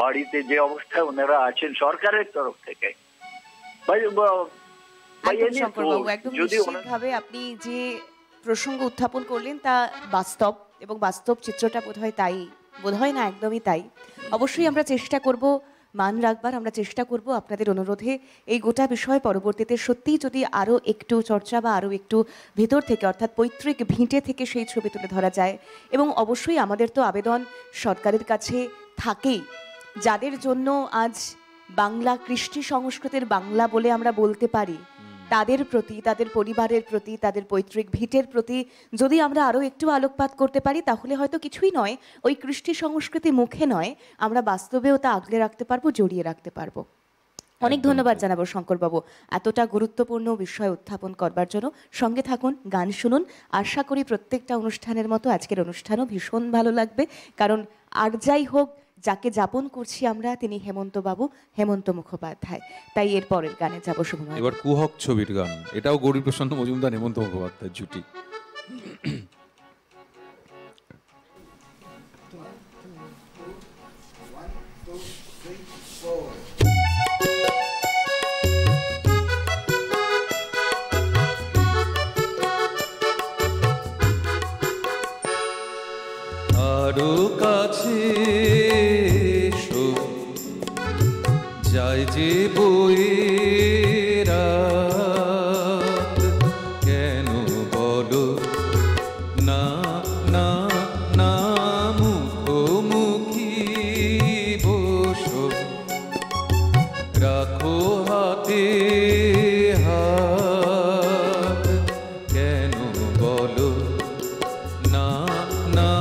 বাড়িতে যে অবস্থায় ওনারা আছেন সরকারের তরফ থেকে, ভাবে আপনি যে প্রসঙ্গ উত্থাপন করলেন তা বাস্তব, এবং বাস্তব চিত্রটা বোধহয় না একদমই তাই। অবশ্যই আমরা চেষ্টা করব মান রাখবার, আমরা চেষ্টা করব আপনাদের অনুরোধে এই গোটা বিষয় পরবর্তীতে সত্যিই যদি আরও একটু চর্চা বা আরও একটু ভেতর থেকে অর্থাৎ পৈতৃক ভিটে থেকে সেই ছবি তুলে ধরা যায়। এবং অবশ্যই আমাদের তো আবেদন সরকারের কাছে থাকেই, যাদের জন্য আজ বাংলা কৃষ্টি সংস্কৃতির বাংলা বলে আমরা বলতে পারি, তাদের প্রতি, তাদের পরিবারের প্রতি, তাদের পৈতৃক ভিটের প্রতি যদি আমরা আরও একটু আলোকপাত করতে পারি, তাহলে হয়তো কিছুই নয়, ওই কৃষ্টি সংস্কৃতি মুখে নয়, আমরা বাস্তবেও তা আগলে রাখতে পারবো, জড়িয়ে রাখতে পারবো। অনেক ধন্যবাদ জানাবো শঙ্করবাবু এতটা গুরুত্বপূর্ণ বিষয় উত্থাপন করবার জন্য। সঙ্গে থাকুন, গান শুনুন। আশা করি প্রত্যেকটা অনুষ্ঠানের মতো আজকের অনুষ্ঠানও ভীষণ ভালো লাগবে, কারণ আর যাই হোক, যাকে যাপন করছি আমরা তিনি হেমন্ত বাবু, হেমন্ত মুখোপাধ্যায়। তাই এর পরের গানে যাবো শুভময়। এবার কুহক ছবির গান, এটাও গৌরীপ্রসন্ন মজুমদার হেমন্ত মুখোপাধ্যায় জুটি। আরো কাছে এসো, যায় যে বয়ে রাত, কেন বলো না না না, মুখোমুখি বসো, রাখো হাতে হাত, কেন বলো না না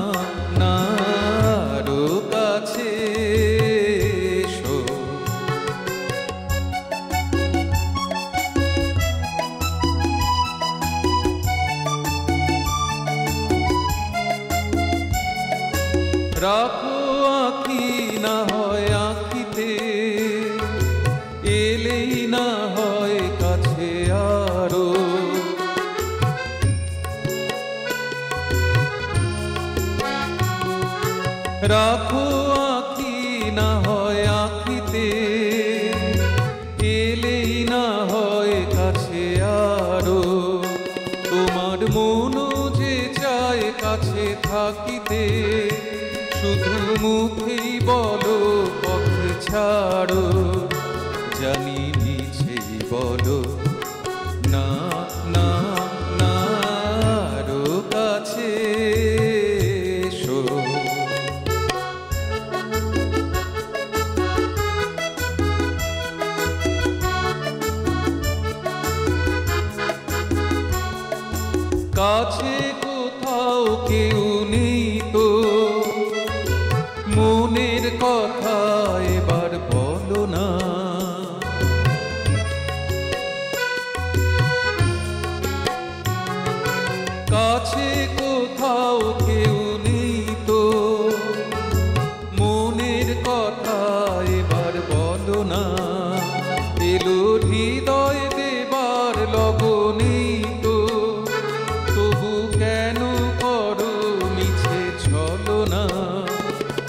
না, আরো কাছে এসো। রাখো আঁখি না হয় আঁখিতে, এলেই না হয় কাছে আরো, রাখো আঁখি না হয় আঁখিতে, এলেই না হয় কাছে আরো, তোমার মনও যে চায় কাছে থাকিতে, শুধু মুখেই বলো পথ ছাড়ো, জানি মিছেই বলো না না না, আরো কাছে এসো। কাছে কোথাও কেউ নেই তো, মনের কথা এবার বলো না, কাছে কোথাও কেউ নেই তো, মনের কথা এবার বলো না, এলো হৃদয় দেবার লগনে তো, তবু কেন করো মিছে ছলো না,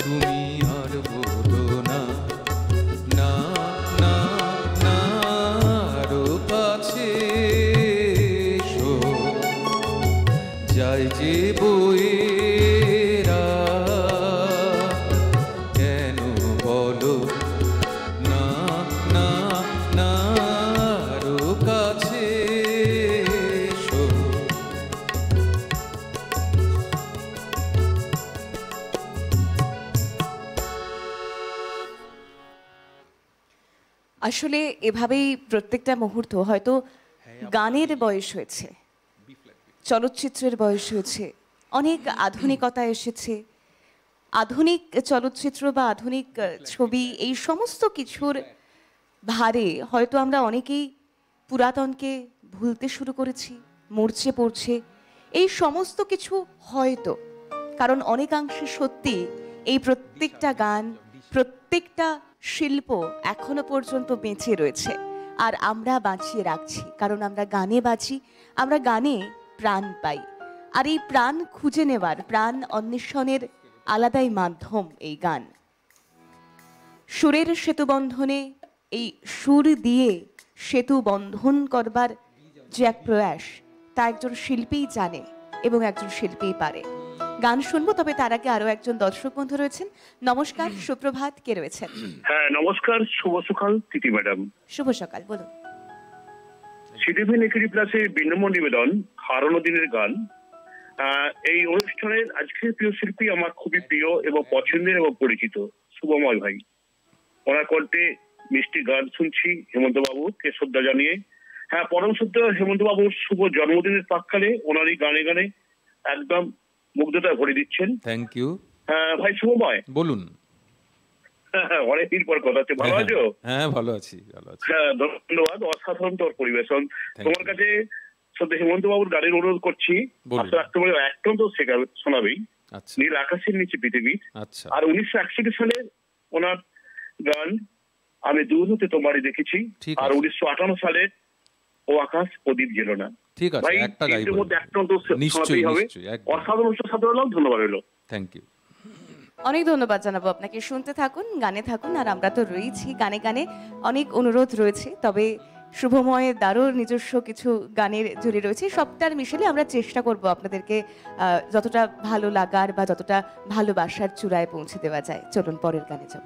তুমি আর বলো না না না না, আরো কাছে এসো, যায় যে বয়ে রাত, কেন বলো না না না, আরো কাছে এসো। আসলে এভাবেই প্রত্যেকটা মুহূর্ত হয়তো গানের বয়স হয়েছে, চলচ্চিত্রের বয়স হয়েছে, অনেক আধুনিকতা এসেছে, আধুনিক চলচ্চিত্র বা আধুনিক ছবি, এই সমস্ত কিছুর ভারে হয়তো আমরা অনেকেই পুরাতনকে ভুলতে শুরু করেছি, মরচে পড়ছে এই সমস্ত কিছু হয়তো, কারণ অনেকাংশে সত্যি এই প্রত্যেকটা গান, প্রত্যেকটা শিল্প এখনো পর্যন্ত বেঁচে রয়েছে, আর আমরা বাঁচিয়ে রাখছি, কারণ আমরা গানে বাঁচি, আমরা গানে প্রাণ পাই। আর এই প্রাণ খুঁজে নেওয়ার, প্রাণ অন্বেষণের আলাদাই মাধ্যম এই গান। সুরের সেতুবন্ধনে এই সুর দিয়ে সেতু বন্ধন করবার যে এক প্রয়াস, তা একজন শিল্পীই জানে এবং একজন শিল্পীই পারে। গান শুনবো, তবে তার আগে আরো একজন দর্শক বন্ধু রয়েছেন। নমস্কার, সুপ্রভাত, কে রয়েছেন? হ্যাঁ নমস্কার, শুভ সকাল তিথি ম্যাডাম। শুভ সকাল, বলুন। সিটিভি নেকেরি প্লাসে বিনম্র নিবেদন, হারানো দিনের গান। এই অনুষ্ঠানের আজকের প্রিয় শিল্পী আমার খুবই প্রিয় এবং পছন্দের এবং পরিচিত শুভময় ভাই। ওনার কণ্ঠে মিষ্টি গান শুনছি, হেমন্ত বাবুকে শ্রদ্ধা জানিয়ে। হ্যাঁ, পরম সত্য হেমন্ত বাবুর শুভ জন্মদিনের প্রাক্কালে ওনার এই গানে গানে একদম মুগ্ধতা ভরে দিচ্ছেন। Thank you. ভাই শুভময়, বলুন। অনেকদিন পর কথা হচ্ছে, ভালো আছো? হ্যাঁ, ভালো আছি, ভালো আছি। হ্যাঁ, ধন্যবাদ। অসাধারণ তোর পরিবেশন। তোমার কাছে সত্যি হেমন্ত বাবুর গানের অনুরোধ করছি। তোমার একদম তো শেখা শোনাবেই, নীল আকাশের নিচে পৃথিবী। আচ্ছা। আর 1961 সালে ওনার গান আমি দূর হতে তোমারই দেখেছি, আর 1958 সালের ও আকাশ প্রদীপ জেল না। ঠিক আছে, একটা গাইব মধ্যে একদম তো শোনাতেই হবে। অসাধারণ সাধারণ। ধন্যবাদ রইল। Thank you. অনেক ধন্যবাদ জানাবো আপনাকে। শুনতে থাকুন, গানে থাকুন, আর আমরা তো রয়েছি গানে গানে। অনেক অনুরোধ রয়েছে, তবে শুভময় দারুর নিজস্ব কিছু গানের জুড়ে রয়েছে। সবটার মিশেলে আমরা চেষ্টা করব আপনাদেরকে যতটা ভালো লাগার বা যতটা ভালোবাসার চূড়ায় পৌঁছে দেওয়া যায়। চলুন পরের গানে যাব।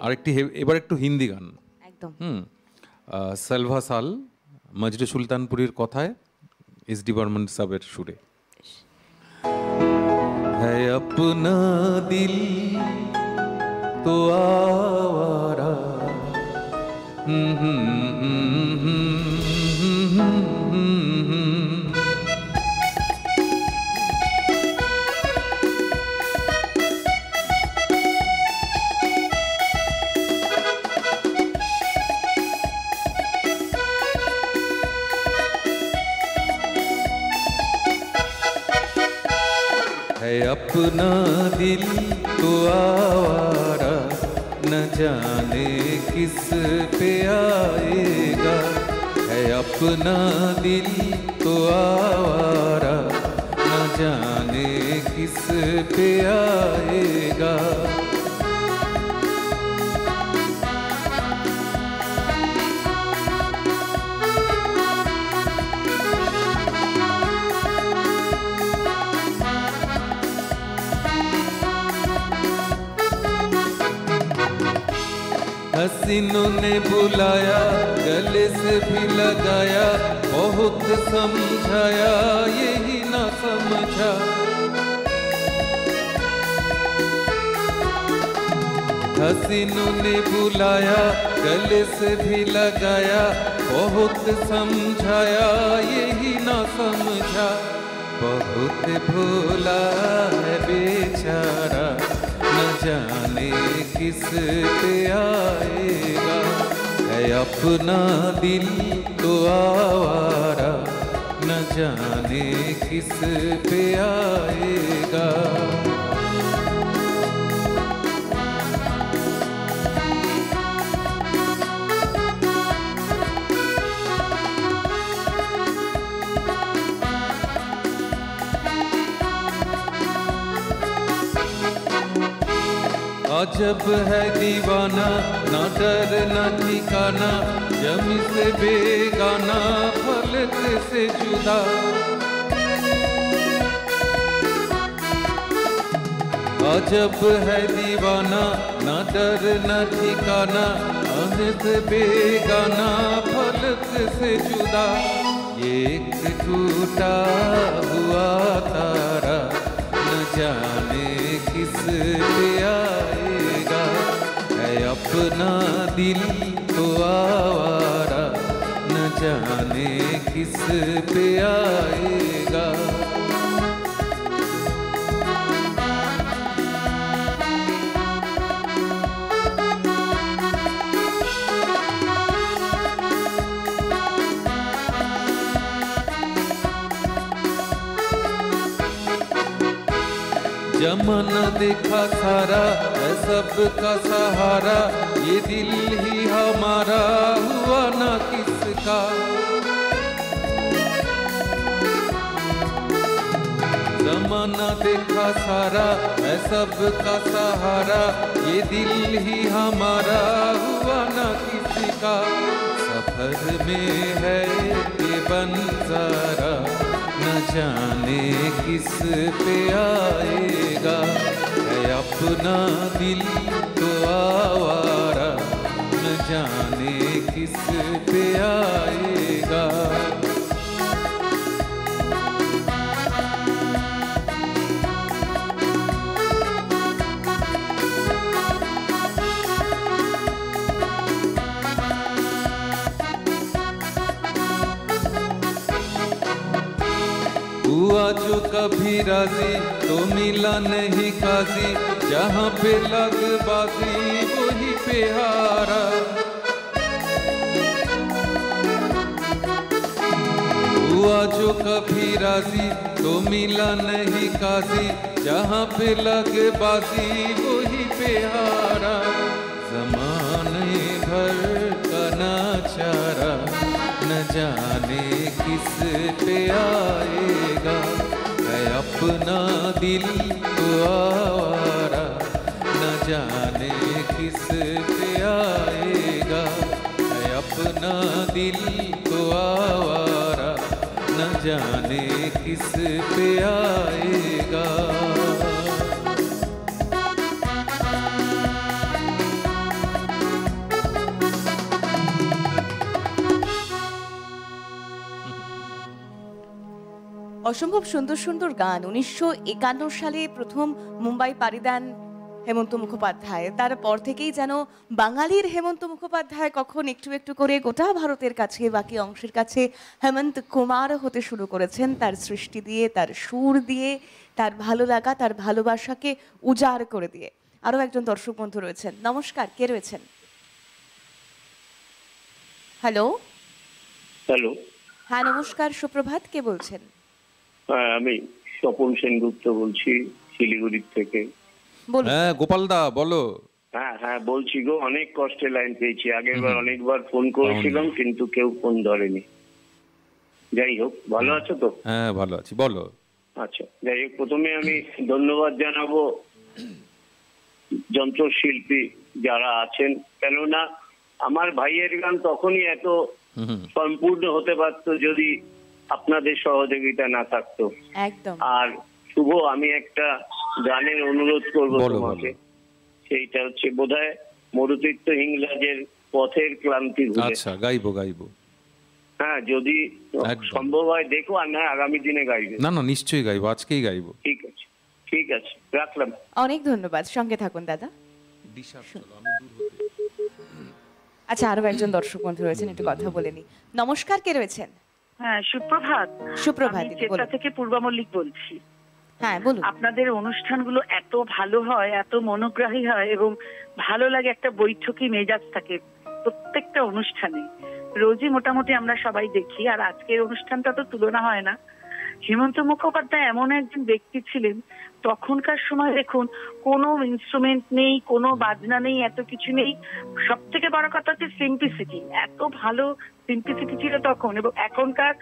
আরেকটি এবার একটু হিন্দি গান। একদম। সালভা সাল, মজরে সুলতানপুরীর কথায়, এস.ডি. বর্মন সাহেবের সুরে। है अपना दिल तो आवारा, है अपना दिल तो आवारा, न जाने किस पे आएगा। है अपना दिल तो आवारा, न जाने किस पे आएगा। हसीनों ने बुलाया, गले से भी लगाया, बहुत समझाया, यही ना समझा। हसीनों ने बुलाया, गले से भी लगाया, बहुत समझाया, यही ना समझा। बहुत भोला है बेचारा, न जाने किस पे आएगा। है अपना दिल तो आवारा, न जाने किस पे आएगा। अजब है दीवाना, ना डर ना ठिकाना, जमी से बेगाना, फलक से जुदा। अजब है दीवाना, ना डर ना ठिकाना, जमी से बेगाना, फलक से जुदा। एक टूटा हुआ तारा, न जाने किस पे आएगा। है अपना दिल तो आवारा, न जाने किस पे आएगा। जमाना देखा सारा, है सबका सहारा, ये दिल ही हमारा हुआ ना किसका। जमाना देखा सारा, है सबका सहारा, ये दिल ही हमारा हुआ ना किसका। सफर में है ये बंजारा, न जाने किस पे आएगा। है अपना दिल तो आवारा, न जाने किस पे आएगा। हुआ जो कभी राजी तो मिला नहीं काजी, जहाँ पे लग बाजी वही पे हारा। हुआ जो कभी राजी तो मिला नहीं काजी, जहाँ पे लग बाजी वही पे हारा। ज़माने भर का नाचारा न जाने किस पे आएगा, है अपना दिल तो आवारा, न जाने किस पे आएगा, है अपना दिल तो आवारा, न जाने किस पे आएगा। অসম্ভব সুন্দর সুন্দর গান। 1951 সালে প্রথম মুম্বাই পাড়ি দেন হেমন্ত মুখোপাধ্যায়। তারপর থেকেই যেন বাঙালির হেমন্ত মুখোপাধ্যায় কখন একটু একটু করে গোটা ভারতের কাছে, বাকি অংশের কাছে হেমন্ত কুমার হতে শুরু করেছেন, তার সৃষ্টি দিয়ে, তার সুর দিয়ে, তার ভালো লাগা, তার ভালোবাসাকে উজাড় করে দিয়ে। আরও একজন দর্শক বন্ধু রয়েছেন। নমস্কার, কে রয়েছেন? হ্যালো। হ্যালো। হ্যাঁ নমস্কার, সুপ্রভাত, কে বলছেন? হ্যাঁ, আমি স্বপন সেনগুপ্ত বলছি শিলিগুড়ি থেকে। হ্যাঁ গোপাল দা বলো। হ্যাঁ হ্যাঁ বলছি গো, অনেক কষ্টে লাইন পেয়েছি। আগেরবার অনেকবার ফোন করেছিলাম কিন্তু কেউ ফোন ধরেনি। যাই হোক, ভালো আছো তো? হ্যাঁ ভালো আছি, বলো। আচ্ছা, যাই হোক, প্রথমে আমি ধন্যবাদ জানাবো যন্ত্রশিল্পী যারা আছেন, কেননা আমার ভাইয়ের গান তখনই এত সম্পূর্ণ হতে পারতো যদি আপনাদের সহযোগিতা না থাকতো। একদম। আর শুভ, আমি একটা গানের অনুরোধ করবো তোমাকে। সেইটা হচ্ছে বোধহয় মরুতীর্থ হিংলাজের পথের ক্লান্তি ভুলে। আচ্ছা, গাইবো গাইবো। হ্যাঁ, যদি সম্ভব হয় দেখো, আর না আগামী দিনে গাইবে। না না, নিশ্চয়ই গাইবো, আজকেই গাইবো। ঠিক আছে, ঠিক আছে, রাখলাম। অনেক ধন্যবাদ, সঙ্গে থাকুন দাদা। আচ্ছা, আরো একজন দর্শক বন্ধু রয়েছেন, একটু কথা বলে নি। নমস্কার, কে রয়েছেন? হ্যাঁ, সুপ্রভাত। সুপ্রভাত, চেষ্টা থেকে পূর্বা মল্লিক বলছি। হ্যাঁ বলুন। আপনাদের অনুষ্ঠানগুলো এত ভালো হয়, এত মনোগ্রাহী হয় এবং ভালো লাগে, একটা বৈঠকি মেজাজ থাকে প্রত্যেকটা অনুষ্ঠানে। রোজই মোটামুটি আমরা সবাই দেখি, আর আজকের অনুষ্ঠানটা তো তুলনা হয় না। হেমন্ত মুখোপাধ্যায় এমন একজন ব্যক্তি ছিলেন, তখনকার সময় দেখুন কোনো ইনস্ট্রুমেন্ট নেই, কোনো বাজনা নেই, এত কিছু নেই। সব থেকে বড় কথা হচ্ছে সিম্পলিসিটি। এত ভালো সিম্পলিসিটি ছিল তখন, এবং এখনকার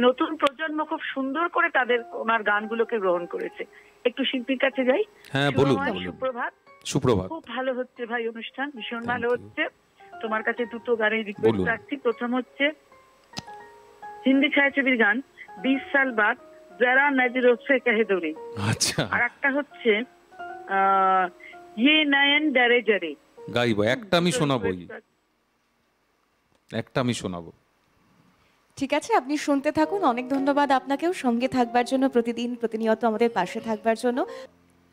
নতুন প্রজন্ম খুব সুন্দর করে তাদের ওনার গানগুলোকে গ্রহণ করেছে। একটু শিল্পীর কাছে যাই। হ্যাঁ বলুন। সুপ্রভাত। সুপ্রভাত। খুব ভালো হচ্ছে ভাই অনুষ্ঠান, ভীষণ ভালো হচ্ছে। তোমার কাছে দুটো গানের রিকোয়েস্ট রাখছি। প্রথম হচ্ছে হিন্দি ছায়াছবির গান 20 সাল বাদ, যারা নজরোঁ সে কহে দৌড়ে। আচ্ছা। আর একটা হচ্ছে ইয়ে নয়ন ডরে জরে। গাইবো, একটা আমি শোনাবোই, একটা আমি শোনাবো। ঠিক আছে, আপনি শুনতে থাকুন। অনেক ধন্যবাদ আপনাকেও সঙ্গে থাকবার জন্য, প্রতিদিন প্রতিনিয়ত আমাদের পাশে থাকবার জন্য।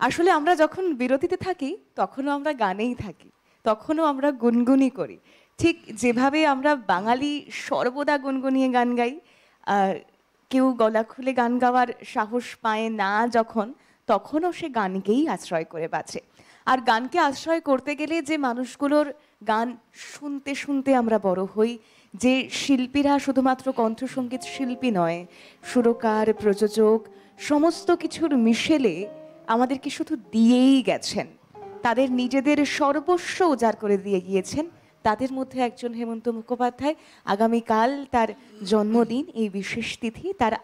আসলে আমরা যখন বিরতিতে থাকি তখনও আমরা গানেই থাকি, তখনও আমরা গুনগুনি করি। ঠিক যেভাবে আমরা বাঙালি সর্বদা গুনগুনিয়ে গান গাই, কেউ গলা খুলে গান গাওয়ার সাহস পায় না যখন, তখনও সে গানকেই আশ্রয় করে বাঁচে। আর গানকে আশ্রয় করতে গেলে যে মানুষগুলোর গান শুনতে শুনতে আমরা বড় হই, যে শিল্পীরা শুধুমাত্র কণ্ঠসঙ্গীত শিল্পী নয়, সুরকার, প্রযোজক, সমস্ত কিছুর মিশেলে আমাদেরকে শুধু দিয়েই গেছেন, তাদের নিজেদের সর্বস্ব উজাড় করে দিয়ে গিয়েছেন, তাদের মধ্যে একজন হেমন্ত মুখোপাধ্যায়। আগামীকাল তার জন্মদিন, এই বিশেষ তিথি। তার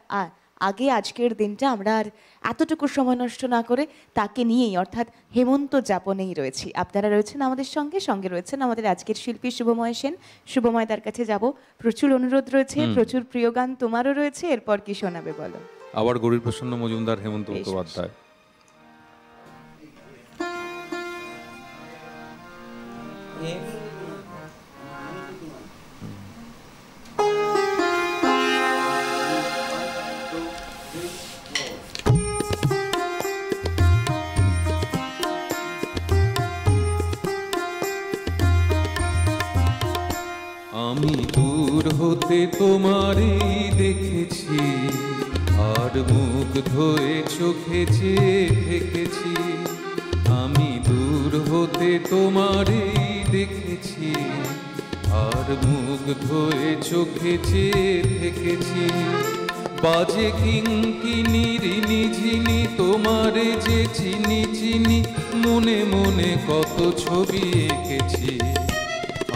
আগে আজকের দিনটা আমরা আর এতটুকু সময় নষ্ট না করে তাকে নিয়েই, অর্থাৎ হেমন্ত যাপনেই রয়েছি। আপনারা রয়েছেন আমাদের সঙ্গে, সঙ্গে রয়েছেন আমাদের আজকের শিল্পী শুভময় সেন। শুভময়, তার কাছে যাব। প্রচুর অনুরোধ রয়েছে, প্রচুর প্রিয় গান তোমারও রয়েছে। এরপর কি শোনাবে বলো? আবার গৌরী প্রসন্ন মজুমদার, হেমন্ত মুখোপাধ্যায়। আমি দূর হতে তোমারই দেখেছি, আর মুখ ধোয়ে চোখে চেয়ে থেকেছি, আমি দূর হতে তোমারই দেখেছি। আর মুখ ধোয়ে চোখে চেয়ে থেকেছি, বাজে কিঙ্কিনির নিঝিনি তোমারে যে চিনি চিনি, মনে মনে কত ছবি এঁকেছি।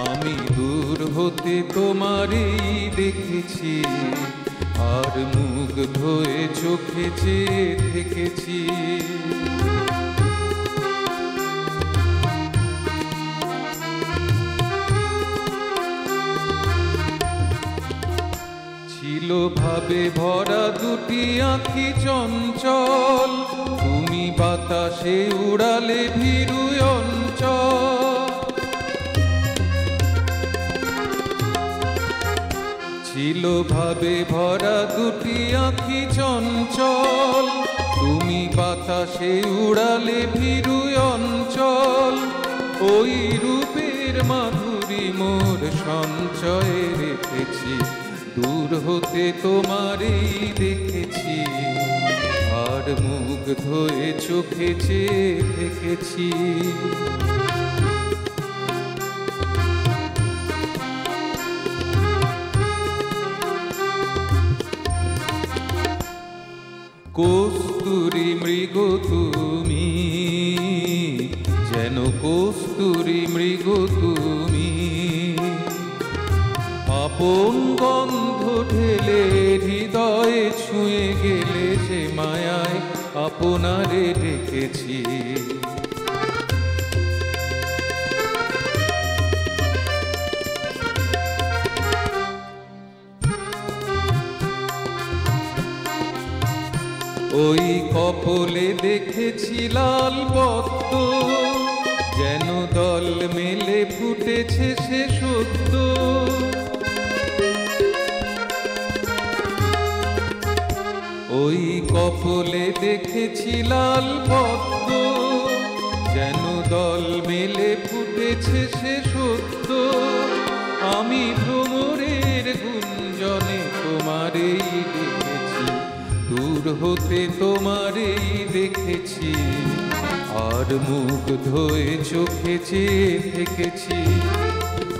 আমি দূর হতে তোমারই দেখেছি, আর মুখ ধোয়ে চোখে চেয়ে থেকেছি। ছিল ভাবে ভরা দুটি আঁখি চঞ্চল, তুমি বাতাসে উড়ালে ভীরু অঞ্চল। ছিল ভাবে ভরা দুটি আঁখি চঞ্চল, তুমি বাতাসে উড়ালে ভীরু অঞ্চল। ওই রূপের মাধুরী মোর সঞ্চয়ে রেখেছি, দূর হতে তোমারই দেখেছি। আর মুখ ধোয়ে চোখে চেয়ে থেকেছি। কস্তুরী মৃগ তুমি, যেন কস্তুরী মৃগ তুমি, আপন গন্ধ ঢেলে হৃদয়ে ছুঁয়ে গেলে, সে মায়ায় আপনারে ডেকেছি। ওই কপলে দেখেছি লাল পদ্ম, যেন দল মেলে ফুটেছে সে সদ্য। ওই কপলে দেখেছি লাল পদ্ম, যেন দল মেলে ফুটেছে সে সদ্য। আমি ভ্রমরের গুঞ্জনে তোমারেই দেখেছি, দূর হতে তোমারেই দেখেছি। আর মুখ ধোয়ে চোখে চেয়ে থেকেছি,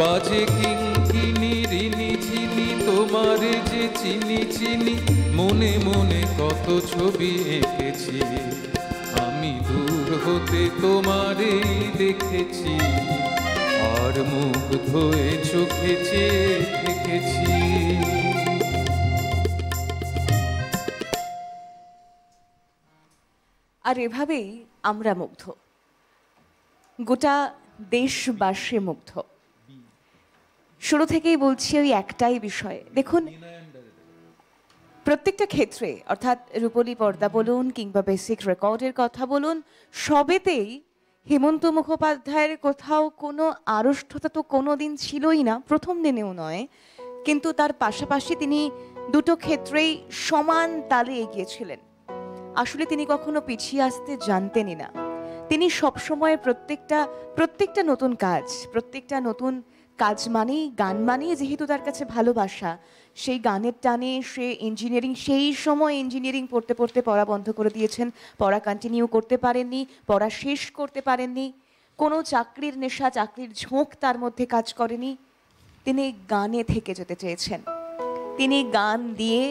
বাজে কিঙ্কিনির নিঝিনি তোমারে যে চিনি চিনি, মনে মনে কত ছবি এঁকেছি। আমি দূর হতে তোমারেই দেখেছি, আর মুখ ধোয়ে চোখে চেয়ে থেকেছি। আর এভাবেই আমরা মুগ্ধ, গোটা দেশবাসী মুগ্ধ। শুরু থেকেই বলছি ওই একটাই বিষয়, দেখুন প্রত্যেকটা ক্ষেত্রে, অর্থাৎ রূপলী পর্দা বলুন কিংবা বেসিক রেকর্ডের কথা বলুন, সবেতেই হেমন্ত মুখোপাধ্যায়ের কোথাও কোনো আড়ষ্টতা তো কোনো দিন ছিলই না, প্রথম দিনেও নয়। কিন্তু তার পাশাপাশি তিনি দুটো ক্ষেত্রেই সমান তালে এগিয়েছিলেন। আসলে তিনি কখনো পিছিয়ে আসতে জানতেনই না। তিনি সবসময় প্রত্যেকটা নতুন কাজ মানেই গান মানেই যেহেতু তার কাছে ভালোবাসা, সেই গানের টানে সে ইঞ্জিনিয়ারিং, সেই সময় ইঞ্জিনিয়ারিং পড়তে পড়তে পড়া বন্ধ করে দিয়েছেন, পড়া কন্টিনিউ করতে পারেননি, পড়া শেষ করতে পারেননি, কোনো চাকরির নেশা, চাকরির ঝোঁক তার মধ্যে কাজ করেনি। তিনি গানে থেকে যেতে চেয়েছেন, তিনি গান দিয়ে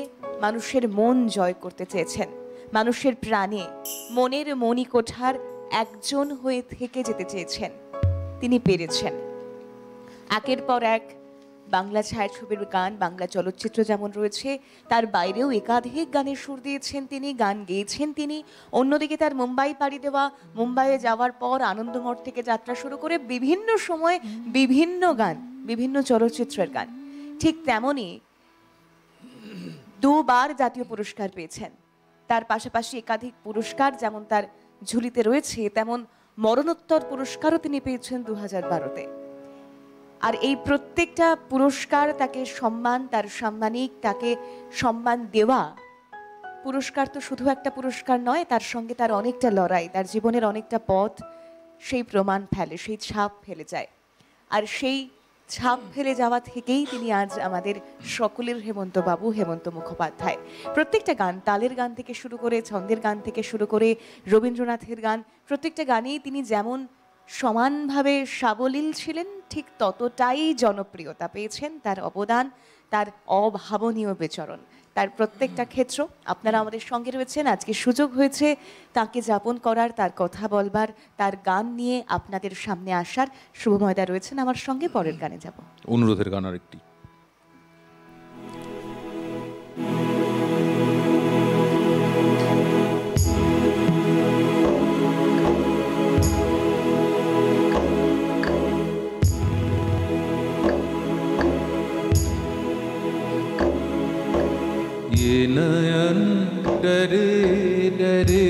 মানুষের মন জয় করতে চেয়েছেন, মানুষের প্রাণে মনের মণিকোঠার একজন হয়ে থেকে যেতে চেয়েছেন। তিনি পেরেছেন। একের পর এক বাংলা ছায়াছবির গান, বাংলা চলচ্চিত্র যেমন রয়েছে, তার বাইরেও একাধিক গানের সুর দিয়েছেন তিনি, গান গেয়েছেন তিনি। অন্যদিকে তার মুম্বাই পাড়ি দেওয়া, মুম্বাইয়ে যাওয়ার পর আনন্দমঠ থেকে যাত্রা শুরু করে বিভিন্ন সময় বিভিন্ন গান, বিভিন্ন চলচ্চিত্রের গান। ঠিক তেমনই দুবার জাতীয় পুরস্কার পেয়েছেন। তার পাশাপাশি একাধিক পুরস্কার যেমন তার ঝুলিতে রয়েছে, তেমন মরণোত্তর পুরস্কারও তিনি পেয়েছেন 2012-তে। আর এই প্রত্যেকটা পুরস্কার তাকে সম্মান, তার সাম্মানিক, তাকে সম্মান দেওয়া পুরস্কার তো শুধু একটা পুরস্কার নয়, তার সঙ্গে তার অনেকটা লড়াই, তার জীবনের অনেকটা পথ সেই প্রমাণ ফেলে, সেই ছাপ ফেলে যায়। আর সেই ছাপ ফেলে যাওয়া থেকেই তিনি আজ আমাদের সকলের হেমন্ত বাবু, হেমন্ত মুখোপাধ্যায়। প্রত্যেকটা গান, তালের গান থেকে শুরু করে, ছন্দের গান থেকে শুরু করে, রবীন্দ্রনাথের গান, প্রত্যেকটা গানেই তিনি যেমন সমানভাবে সাবলীল ছিলেন, ঠিক ততটাই জনপ্রিয়তা পেয়েছেন। তার অবদান, তার অভাবনীয় বিচরণ, তার প্রত্যেকটা ক্ষেত্র আপনারা আমাদের সঙ্গে রয়েছেন। আজকে সুযোগ হয়েছে তাকে যাপন করার, তার কথা বলবার, তার গান নিয়ে আপনাদের সামনে আসার। শুভময়দা রয়েছেন আমার সঙ্গে, পরের গানে যাব। অনুরোধের গান আরেকটি। ये नयन डरे डरे,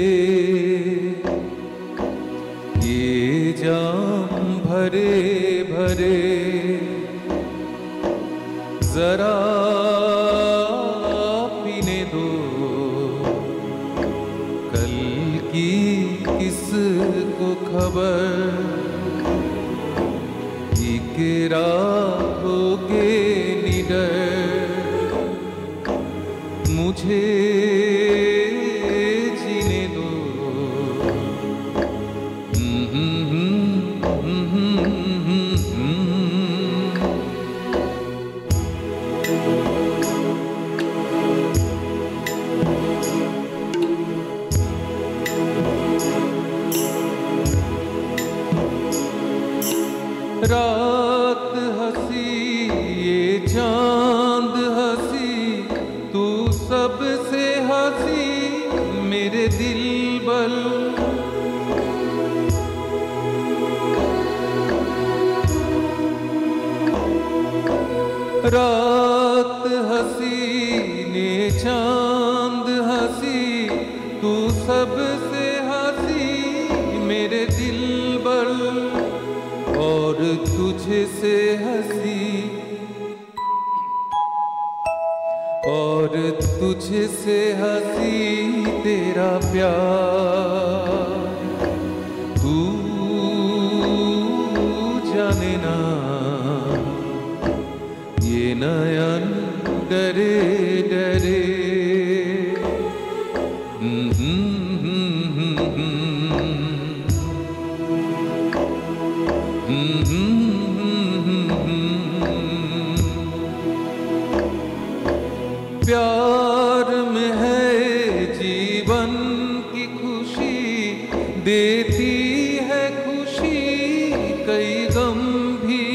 ये जाम भरे भरे, जरा पीने दो कल की किसको खबर, इकरारोगे निडर मुझे जीने दो। रात हंसी ये चांद हंसी, तू सबसे हंसी मेरे दिल बल, रात हंसी ने चांद हंसी, तू सबसे हंसी मेरे दिल बल, और तुझे से हंसी, और तुझे से हंसी तेरा प्यार, तू जाने ना ये नयन डरे डरे। प्यार में है जीवन की खुशी, देती है खुशी कई गम भी,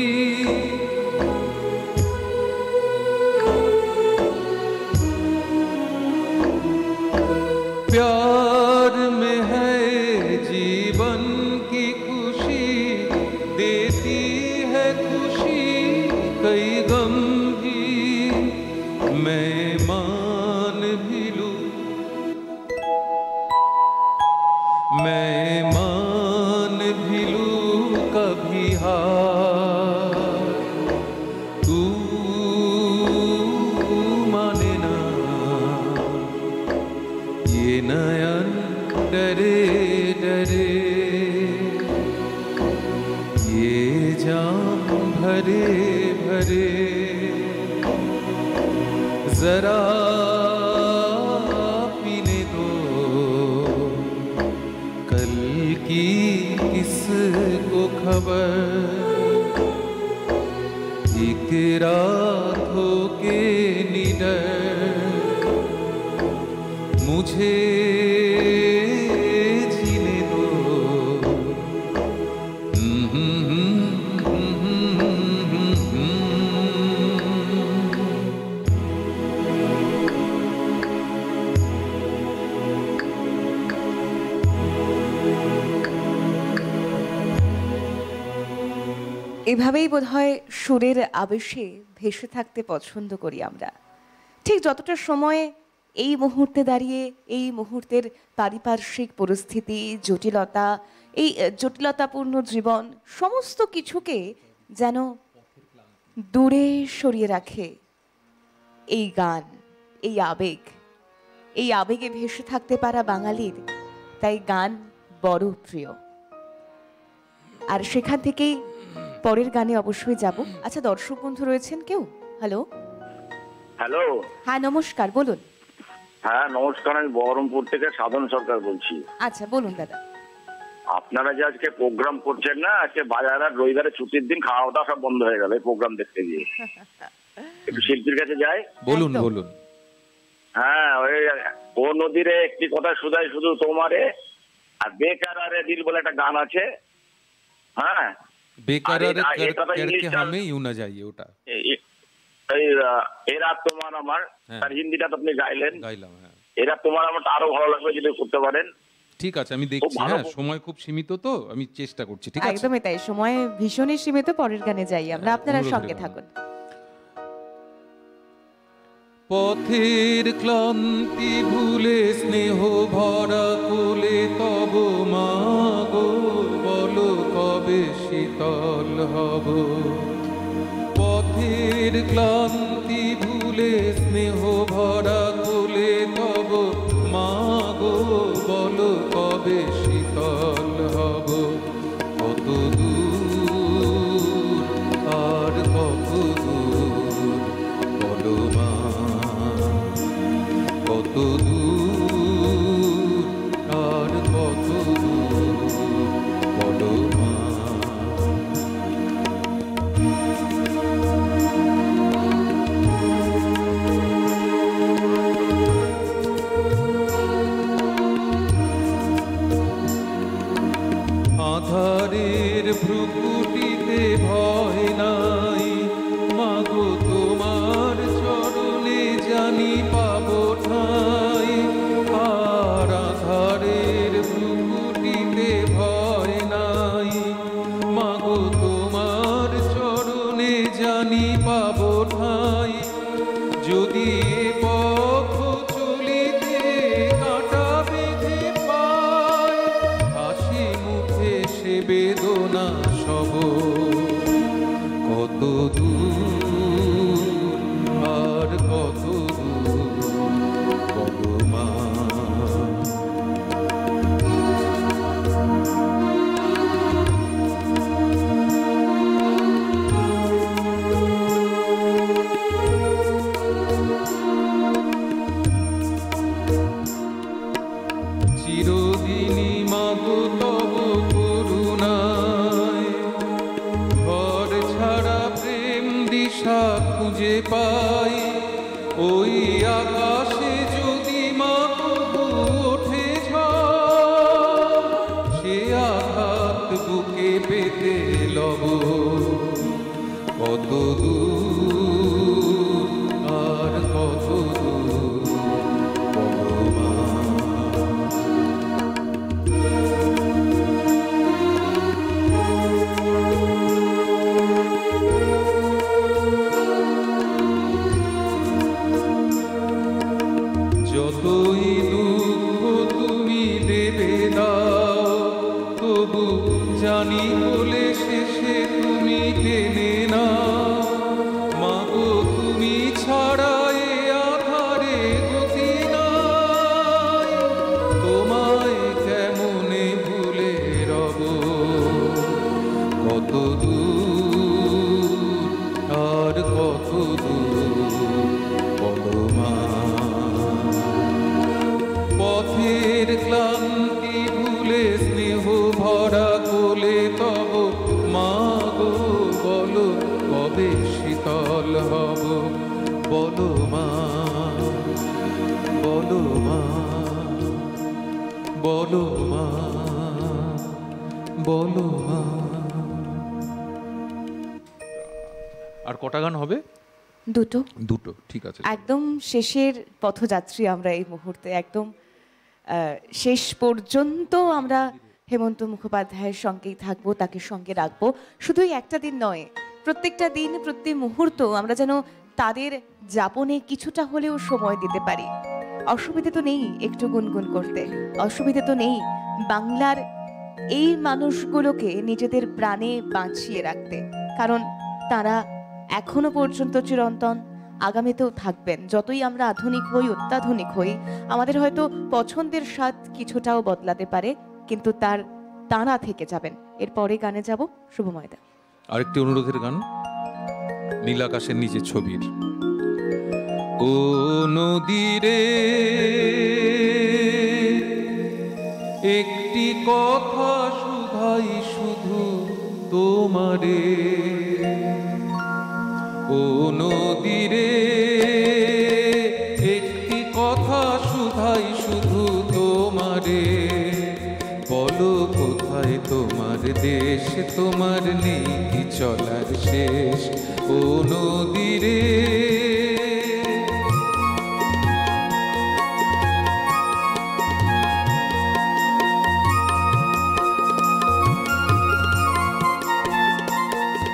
प्यार में है जीवन की खुशी, देती है खुशी कई गम भी, मैं मान भी लूं, मैं मान भी लूं कभी हार, तू माने ना ये नयन डरे डरे, ये जाम भरे भरे, जरा पीने दो कल की किसको खबर, एक रात हो के निडर मुझे जीने दो। এভাবেই বোধহয় সুরের আবেশে ভেসে থাকতে পছন্দ করি আমরা। ঠিক যতটা সময় এই মুহূর্তে দাঁড়িয়ে এই মুহূর্তের পারিপার্শ্বিক পরিস্থিতি, জটিলতা, এই জটিলতাপূর্ণ জীবন, সমস্ত কিছুকে যেন দূরে সরিয়ে রাখে এই গান, এই আবেগ, এই আবেগে ভেসে থাকতে পারা বাঙালির তাই গান বড় প্রিয়। আর সেখান থেকেই পরের গানে অবশ্যই যাব। আচ্ছা, দর্শক বন্ধু রয়েছেন কেউ? হ্যালো। হ্যালো, হ্যাঁ নমস্কার, বলুন। হ্যাঁ নমস্কার, আমি বহরমপুর থেকে সাধন সরকার বলছি। আচ্ছা বলুন দাদা। আপনারা যে আজকে প্রোগ্রাম করছেন না, আজকে বাজার আর রবিবারে ছুটির দিন, খাওয়া দাওয়া সব বন্ধ হয়ে গেল এই প্রোগ্রাম দেখতে গিয়ে। একটু শিল্পীর কাছে যাই। বলুন বলুন। হ্যাঁ, ওই ও নদীরে একটি কথা শুধাই শুধু তোমারে, আর বেকারারে দিল বলে একটা গান আছে। হ্যাঁ, বেকারারে করকে হামে ইউ না যাইয়ে, ওটা এরা তোমার আমার, তার হিন্দিটা তো আপনি গাইলাম। হ্যাঁ, এরা তোমার আমার আরো ভালো লাগবে যদি করতে পারেন। ঠিক আছে, আমি দেখছি। হ্যাঁ, সময় খুব সীমিত, তো আমি চেষ্টা করছি। ঠিক আছে, একদমই তাই, সময় ভীষণই সীমিত। পরের গানে যাই আমরা, আপনারা সঙ্গে থাকুন। পথের ক্লান্তি ভুলে স্নেহ ভরা কোলে তব মাগো, বলো কবে শীতল হব। পথের ক্লান্তি ভুলে স্নেহ ভরা কোলে তব মাগো, বলো কবে শীতল হব। কত দূর আর কত দূর বলো মা, কত দূর আর কত দূর বলো মা। আধারের ভ্রুকুটিতে ভয় নাই, মাগো তোমার চরণে জানি পাবো ঠাই। আর আধারের ভ্রুকুটিতে ভয় নাই, মাগো তোমার চরণে জানি পাবো ঠাই। যদি এ পথ চলিতে কাঁটা বেঁধে পায়, হাসি মুখে সে বেদনা সব। কত দূর আর কত দূর বলো মা। চিরদিনই মাগো তব করুণায়, ঘর ছাড়া প্রেম দিশা খুঁজে পাই। ওই আকাশে যদি মাগো ওঠে ঝড়, সে আঘাত বুকে পেতে লব। কত দূর আর কত দূর বলো মা। যতই দুঃখ তুমি দেবে দাও, তবু জানি বলে শেষে তুমি টেনে নাও। মাগো তুমি ছাড়া এ আধারে গতি নাই, তোমায় কেমনে ভুলে রব। কত দূর আর কত দূর বলো মা। পথের ক্লান্তি ভুলে স্নেহ ভরা কোলে তব মাগো, বলো কবে শীতল হব। বলো মা, বলো মা, বলো মা, বলো মা। আর কটা গান হবে? দুটো। দুটো, ঠিক আছে। একদম শেষের পথযাত্রী আমরা এই মুহূর্তে, একদম শেষ পর্যন্ত আমরা হেমন্ত মুখোপাধ্যায়ের সঙ্গেই থাকবো, তাকে সঙ্গে রাখবো। শুধু একটা দিন নয়, প্রত্যেকটা দিন, প্রতি মুহূর্ত আমরা যেন তাদের যাপনে কিছুটা হলেও সময় দিতে পারি। অসুবিধে তো নেই একটু গুনগুন করতে, অসুবিধে তো নেই বাংলার এই মানুষগুলোকে নিজেদের প্রাণে বাঁচিয়ে রাখতে, কারণ তারা এখনো পর্যন্ত চিরন্তন, আগামীতেও থাকবেন। যতই আমরা আধুনিক হই, অত্যাধুনিক হই, আমাদের হয়তো পছন্দের স্বাদ কিছুটাও বদলাতে পারে, কিন্তু তারা থেকে যাবেন। এরপরে গানে যাব শুভময়দা। আরেকটি অনুরোধের গান, নীল আকাশের নিচে ছবির। ও নদীরে একটি কথা শুধাই শুধু তোমারে, ও নদীরে একটি কথা শুধাই শুধু তোমারে, বলো কোথায় তোমার দেশ, তোমার নেই কি চলার শেষ, ও নদীরে।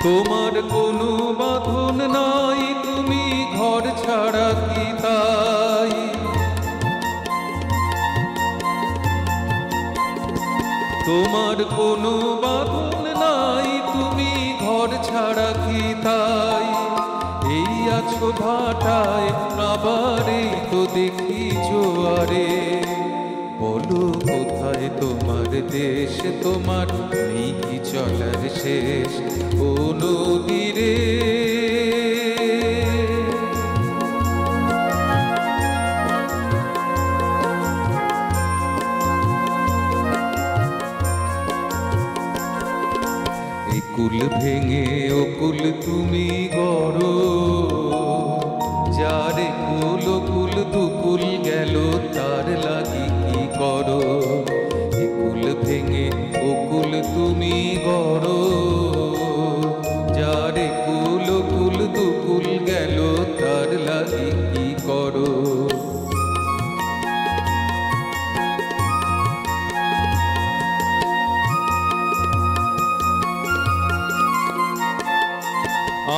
তোমার কোনো বাঁধন নাই, তুমি ঘর ছাড়া কি তাই, তোমার কোনো বাঁধন নাই, তুমি ঘর ছাড়া কি তাই, এই আছো ভাটায় আবারে তো দেখি জোয়ারে, বলো কোথায় তোমার দেশ, তোমার নেই কি চলার শেষ, ও নদীরে। কুল ভেঙে ও কুল তুমি গড়ো, যারে কুল কুল দুকুল গেল তার লাগি কি করো, এ কুল ভেঙে ও কুল তুমি গড়ো, যারে কুল কুল দুকুল গেল তার লাগি কি করো।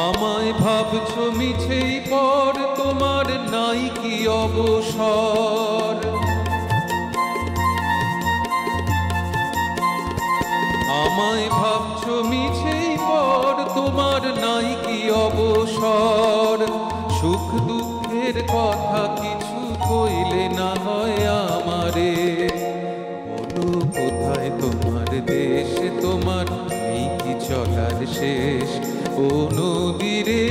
আমায় ভাবছো মিছেই পর, তোমার নাই কি অবসর, আমায় ভাবছো মিছেই পর, তোমার নাই কি অবসর, সুখ দুঃখের কথা কিছু কইলে না হয় আমারে, বলো কোথায় তোমার দেশ, তোমার নেই কি চলার শেষ, ও নদীরে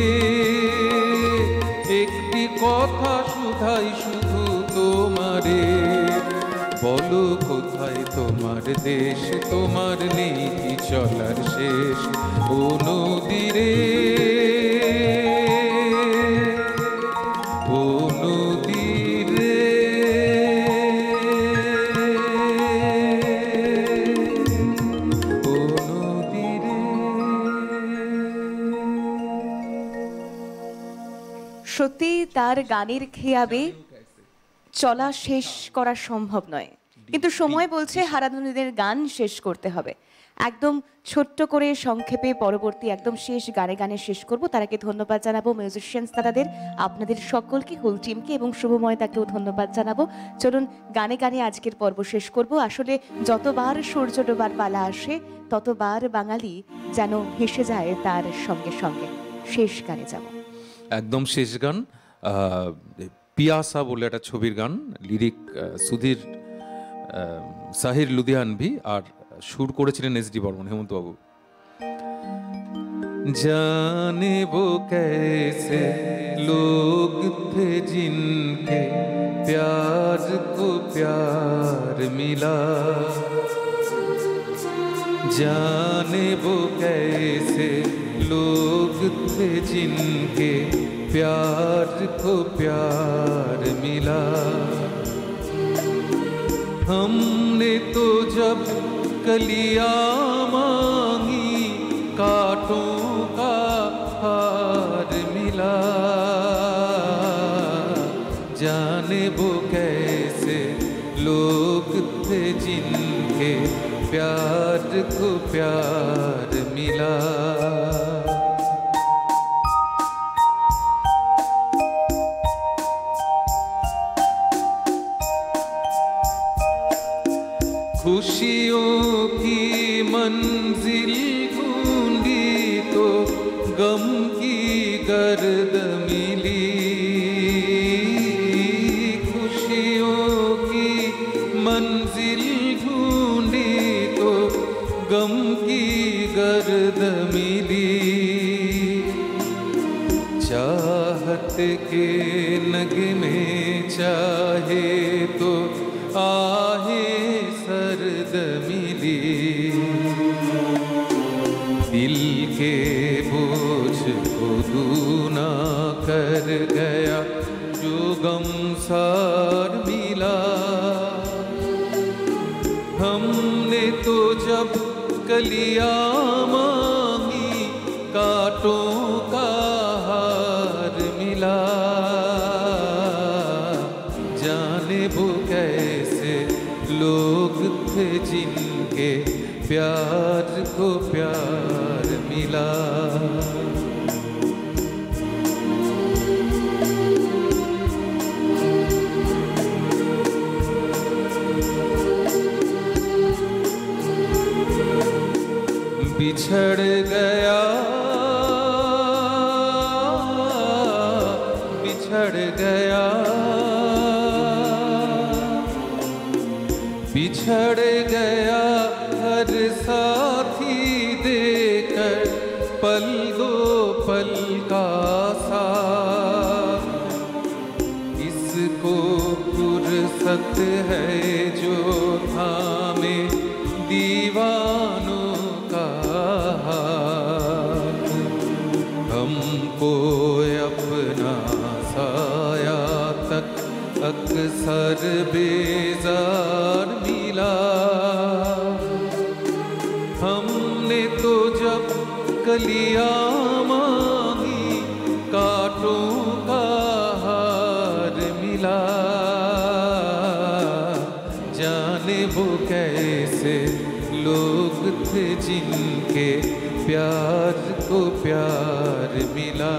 একটি কথা শুধাই শুধু তোমারে, বলো কোথায় তোমার দেশ, তোমার নেই কি চলার শেষ, ও নদীরে, ও নদীরে। সত্যি তার গানের খেয়াবে চলা শেষ করা সম্ভব নয়, কিন্তু সময় বলছে হারাধনীদের গান শেষ করতে হবে। একদম ছোট্ট করে সংক্ষেপে পরবর্তী একদম শেষ গানে গানে শেষ করব। তার আগে ধন্যবাদ জানাবো মিউজিশিয়ানস দাদাদের, আপনাদের সকলকে, হোল টিমকে, এবং শুভময় তাকেও ধন্যবাদ জানাবো। চলুন গানে গানে আজকের পর্ব শেষ করব। আসলে যতবার সূর্য ডোবার পালা আসে ততবার বাঙালি যেন ভেসে যায় তার সঙ্গে সঙ্গে। শেষ গানে যাব, একদম শেষ গান, পিয়াসা বলে একটা ছবির গান, লিরিক সুধীর সাহির লুধিয়ানভি, আর সুর করেছিলেন এস.ডি. বর্মন, হেমন্ত বাবু। জানে वो कैसे लोग थे जिनके प्यार को प्यार मिला, जाने वो कैसे लोग थे जिनके प्यार को प्यार मिला, हमने तो जब कलियां मांगी कांटों का हार मिला, जाने वो कैसे लोग थे जिनके प्यार को प्यार मिला। खुशियों की मंजिल ढूंढी तो गम की गर्द मिली, खुशियों की मंजिल ढूंढी तो गम की गर्द मिली, आहे सर्द मिली, दिल के बोझ को दूना कर गया जो गमसार मिला। हमने तो जब कलियां मांगी कांटों का हार मिला। जाने वो कैसे लोग थे जिनके प्यार को प्यार मिला। बिछड़ गया, बिछड़ गया, बिछड़ गया हर साथी देकर पल दो पल का साथ। इसको फुर्सत है जो थामे दीवानों का हाथ। हमको अपना साया तक अक्सर बेजार मिला। हमने तो जब कलियां मांगी कांटों का हार मिला। जाने वो कैसे लोग थे जिनके प्यार को प्यार मिला।